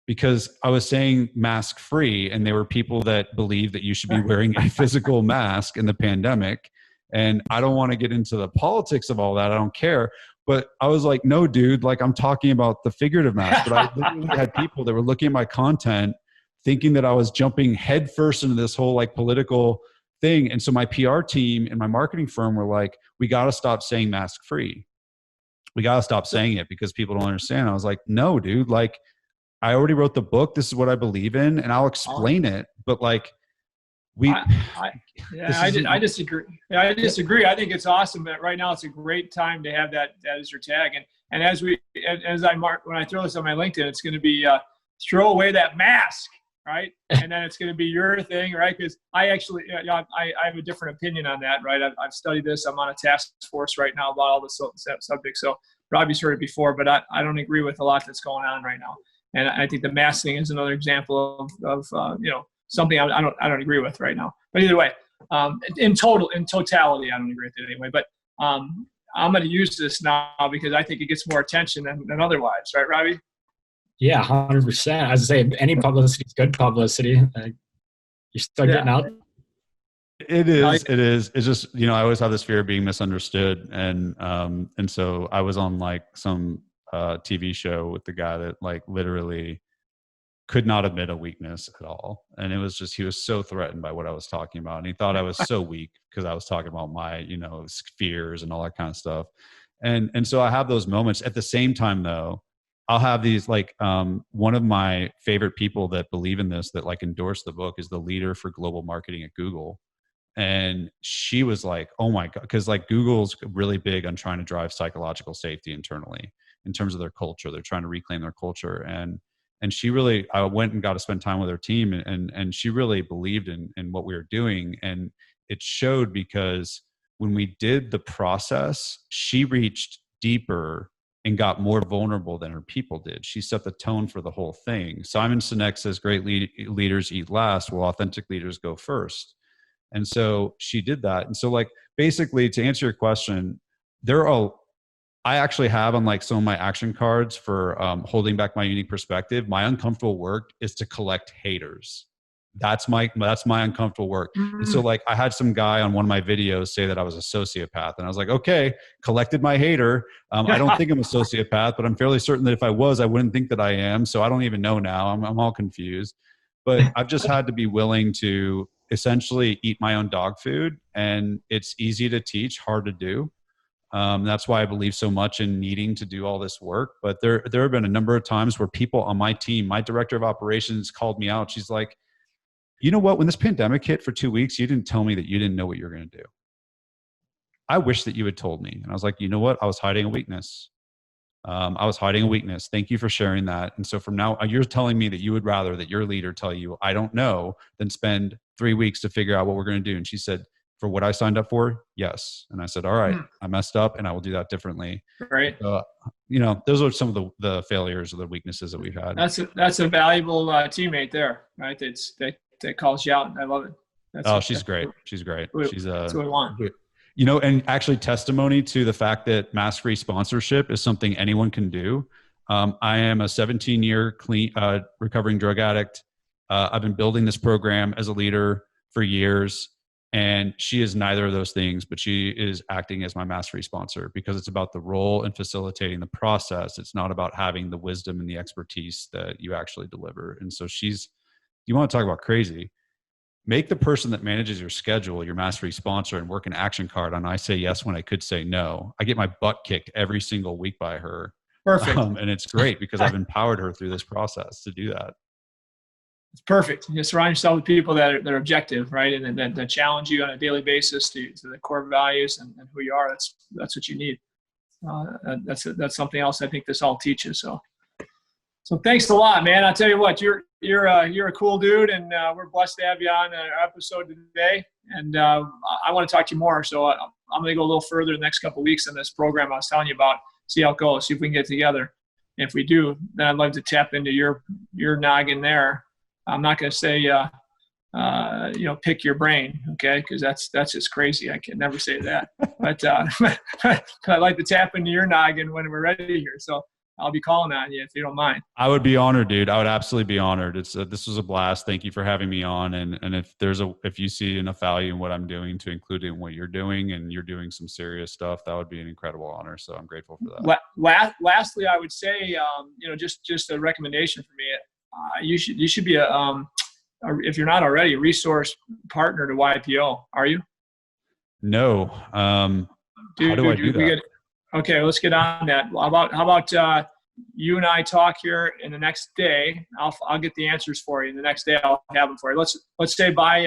because I was saying mask free, and there were people that believe that you should be wearing a physical mask in the pandemic. And I don't want to get into the politics of all that. I don't care. But I was like, no, dude, like I'm talking about the figurative mask. But I literally had people that were looking at my content thinking that I was jumping headfirst into this whole like political thing. And so my PR team and my marketing firm were like, we got to stop saying mask free. We got to stop saying it because people don't understand. I was like, no, dude, like I already wrote the book. This is what I believe in, and I'll explain it. But like I disagree. I disagree. I think it's awesome that right now it's a great time to have that as your tag. And as I mark, when I throw this on my LinkedIn, it's going to be throw away that mask. Right. And then it's going to be your thing, right? Because I actually, I have a different opinion on that, right? I've studied this. I'm on a task force right now about all the subjects. So Robbie's heard it before, but I don't agree with a lot that's going on right now. And I think the mask thing is another example of something I don't agree with right now. But either way, in totality, I don't agree with it anyway. But I'm going to use this now because I think it gets more attention than otherwise, right, Robbie? Yeah, 100%. As I say, any publicity is good publicity. You're still getting out. It is. It's just, I always have this fear of being misunderstood. And so I was on like some TV show with the guy that like literally could not admit a weakness at all. And it was just, he was so threatened by what I was talking about. And he thought I was so weak because I was talking about my, fears and all that kind of stuff. And so I have those moments. At the same time though, I'll have these like one of my favorite people that believe in this, that like endorse the book, is the leader for global marketing at Google. And she was like, oh my God, because like Google's really big on trying to drive psychological safety internally in terms of their culture. They're trying to reclaim their culture. And she really, I went and got to spend time with her team, and she really believed in what we were doing. And it showed because when we did the process, she reached deeper and got more vulnerable than her people did. She set the tone for the whole thing. Simon Sinek says, great leaders eat last, while authentic leaders go first. And so she did that. And so like, basically to answer your question, I actually have on like some of my action cards for holding back my unique perspective. My uncomfortable work is to collect haters. That's my uncomfortable work. Mm-hmm. And so like I had some guy on one of my videos say that I was a sociopath, and I was like, okay, collected my hater. I don't think I'm a sociopath, but I'm fairly certain that if I was, I wouldn't think that I am. So I don't even know now. I'm all confused. But I've just had to be willing to essentially eat my own dog food, and it's easy to teach, hard to do. That's why I believe so much in needing to do all this work. But there have been a number of times where people on my team, my director of operations called me out. She's like, you know what, when this pandemic hit for 2 weeks, you didn't tell me that you didn't know what you were going to do. I wish that you had told me. And I was like, you know what? I was hiding a weakness. Thank you for sharing that. And so from now, you're telling me that you would rather that your leader tell you, I don't know, than spend 3 weeks to figure out what we're going to do. And she said, for what I signed up for, yes. And I said, all right, I messed up and I will do that differently. Right. Those are some of the failures or the weaknesses that we've had. That's a valuable teammate there, right? That calls you out. I love it. She's great. She's great. That's what we want. And actually testimony to the fact that mask-free sponsorship is something anyone can do. I am a 17-year clean, recovering drug addict. I've been building this program as a leader for years, and she is neither of those things, but she is acting as my mask-free sponsor because it's about the role and facilitating the process. It's not about having the wisdom and the expertise that you actually deliver. And so you want to talk about crazy. Make the person that manages your schedule your mastery sponsor and work an action card on I say yes when I could say no. I get my butt kicked every single week by her. Perfect. And it's great because I've empowered her through this process to do that. It's perfect. You surround yourself with people that are objective, right? And that challenge you on a daily basis to the core values and who you are. That's what you need. That's something else I think this all teaches. So thanks a lot, man. I'll tell you what, you're a cool dude, and we're blessed to have you on our episode today. And I want to talk to you more. So I'm going to go a little further the next couple of weeks in this program I was telling you about. See how it goes. See if we can get together. And if we do, then I'd love to tap into your noggin there. I'm not going to say pick your brain, okay? Because that's just crazy. I can never say that. But I'd like to tap into your noggin when we're ready here. So I'll be calling on you if you don't mind. I would be honored, dude. I would absolutely be honored. This was a blast. Thank you for having me on. And if you see enough value in what I'm doing to include it in what you're doing, and you're doing some serious stuff, that would be an incredible honor. So I'm grateful for that. Lastly, I would say, just a recommendation for me. You should be if you're not already, a resource partner to YPO. Are you? No. How do I do that? Okay, let's get on that. How about you and I talk here in the next day? I'll get the answers for you. The next day I'll have them for you. Let's say by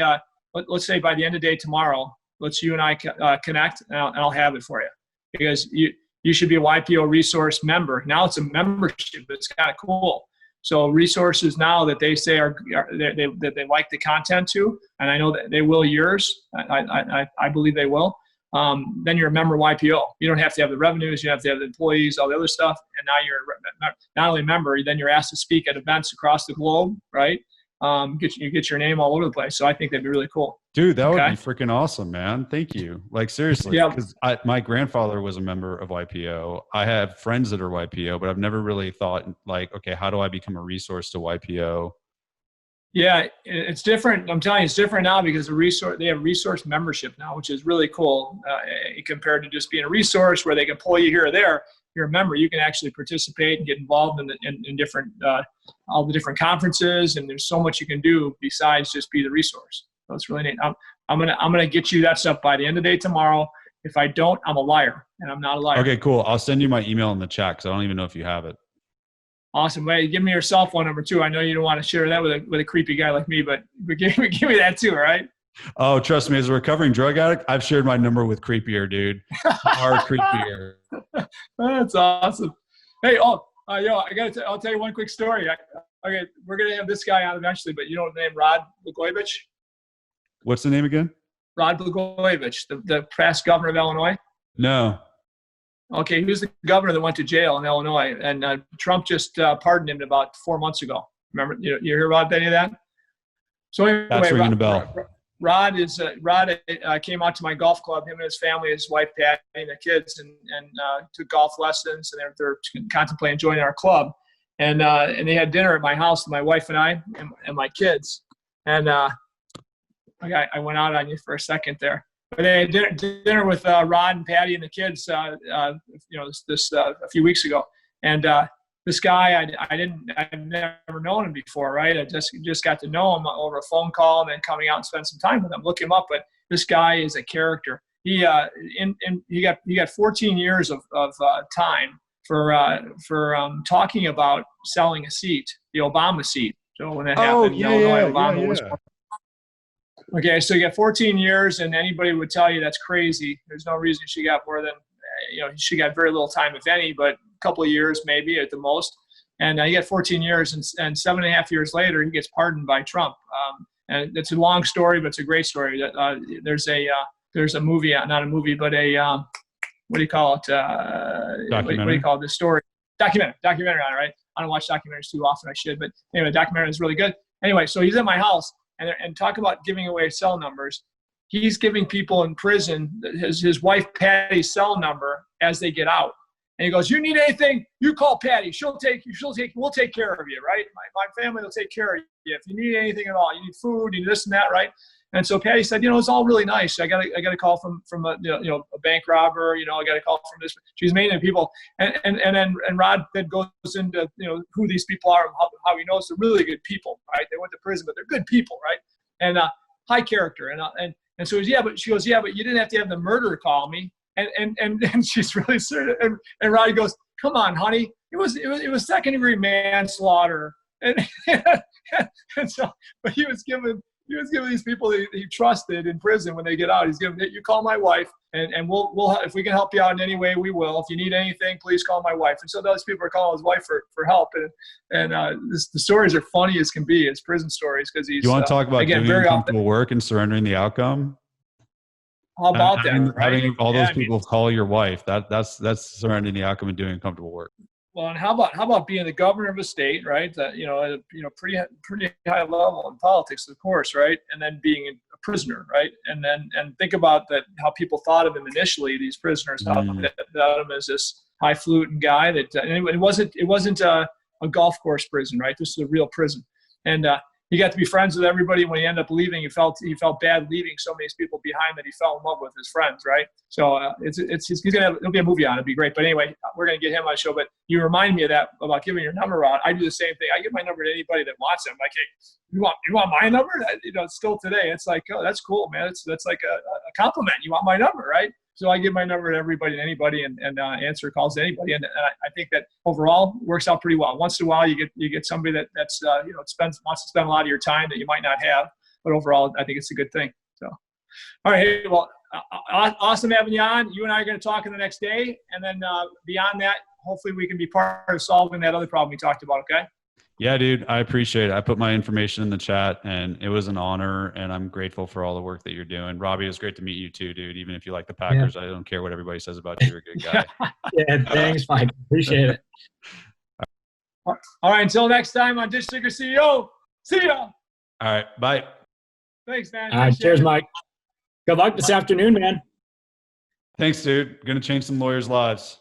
the end of the day tomorrow. Let's you and I connect, and I'll have it for you, because you should be a YPO resource member. Now it's a membership. It's kind of cool. So resources now that they say that they like the content to, and I know that they will yours. I believe they will. Then you're a member of YPO. You don't have to have the revenues. You have to have the employees, all the other stuff. And now you're not only a member, then you're asked to speak at events across the globe, right? You get your name all over the place. So I think that'd be really cool. Dude, that would be freaking awesome, man. Thank you. Like, seriously, because my grandfather was a member of YPO. I have friends that are YPO, but I've never really thought like, okay, how do I become a resource to YPO? Yeah, it's different. I'm telling you, it's different now because they have resource membership now, which is really cool compared to just being a resource where they can pull you here or there. You're a member, you can actually participate and get involved in different all the different conferences, and there's so much you can do besides just be the resource. So it's really neat. I'm gonna get you that stuff by the end of the day tomorrow. If I don't, I'm a liar, and I'm not a liar. Okay, cool. I'll send you my email in the chat because I don't even know if you have it. Awesome. Wait, give me your cell phone number too. I know you don't want to share that with a creepy guy like me, but give me that too, all right? Oh, trust me, as a recovering drug addict, I've shared my number with creepier, dude. Far creepier. That's awesome. Hey, I'll tell you one quick story. Okay, we're gonna have this guy on eventually, but you know the name Rod Blagojevich? What's the name again? Rod Blagojevich, the past governor of Illinois? No. Okay, he was the governor that went to jail in Illinois, and Trump just pardoned him about 4 months ago. Remember, you hear about any of that? So anyway, That's ringing a bell. Rod came out to my golf club, him and his family, his wife Patty, and the kids, and took golf lessons, and they're contemplating joining our club, and they had dinner at my house, my wife and I and my kids, and I went out on you for a second there, but they had dinner with Rod and Patty and the kids, this a few weeks ago, and this guy, I'd never known him before, right? I just got to know him over a phone call and then coming out and spend some time with him, look him up. But this guy is a character. He got 14 years of time for talking about selling a seat, the Obama seat. So when that happened, Illinois, Obama was. Okay, so you got 14 years, and anybody would tell you that's crazy. There's no reason she got more than, she got very little time, if any, but a couple of years maybe at the most. And he got 14 years, and 7.5 years later, he gets pardoned by Trump. And it's a long story, but it's a great story. There's a movie, not a movie, but a, what do you call it? What do you call it? This story? Documentary on it, right? I don't watch documentaries too often. I should, but anyway, the documentary is really good. Anyway, so he's at my house, and talk about giving away cell numbers. He's giving people in prison his wife Patty's cell number as they get out. And he goes, "You need anything, you call Patty. We'll take care of you, right? My family will take care of you. If you need anything at all, you need food, you need this and that, right?" And so Patty said, "It's all really nice. I got a call from a bank robber. I got a call from this." She's mainly people, and Rod then goes into who these people are, how he knows they're really good people, right? They went to prison, but they're good people, right? And high character, and so she goes, "Yeah, but you didn't have to have the murderer call me." And she's really serious. And Roddy goes, "Come on, honey. It was second degree manslaughter." And so, but he was giving these people that he trusted in prison when they get out. He's giving, "You call my wife, and we'll if we can help you out in any way, we will. If you need anything, please call my wife." And so those people are calling his wife for help. And the stories are funny as can be. It's prison stories because he's. You want to talk about again, doing uncomfortable work and surrendering the outcome? How about that? Having all those people call your wife, that's surrendering the outcome and doing uncomfortable work. Well, and how about being the governor of a state, right? That at a pretty high level in politics, of course, right? And then being a prisoner, right? And think about that, how people thought of him initially. These prisoners thought of him as this highfalutin guy that, and it wasn't a golf course prison, right? This is a real prison, and he got to be friends with everybody. When he ended up leaving, he felt bad leaving so many people behind that he fell in love with his friends, right? So there'll be a movie on it. It'd be great. But anyway, we're gonna get him on the show. But you remind me of that about giving your number out. I do the same thing. I give my number to anybody that wants it. I'm like, "Hey, you want my number?" Still today, it's like, "Oh, that's cool, man. That's like a compliment. You want my number, right?" So I give my number to everybody and anybody, and answer calls to anybody, and I think that overall works out pretty well. Once in a while, you get somebody that's wants to spend a lot of your time that you might not have, but overall, I think it's a good thing. So, all right, hey, well, awesome having you on. You and I are going to talk in the next day, and then beyond that, hopefully we can be part of solving that other problem we talked about. Okay. Yeah, dude, I appreciate it. I put my information in the chat, and it was an honor, and I'm grateful for all the work that you're doing. Robbie, it was great to meet you too, dude. Even if you like the Packers, I don't care what everybody says about you. You're a good guy. Yeah, thanks, Mike. Appreciate it. All right, until next time on Dish Sticker CEO. See ya. All right, bye. Thanks, man. All right, cheers, Mike. Good luck this afternoon, man. Thanks, dude. Going to change some lawyers' lives.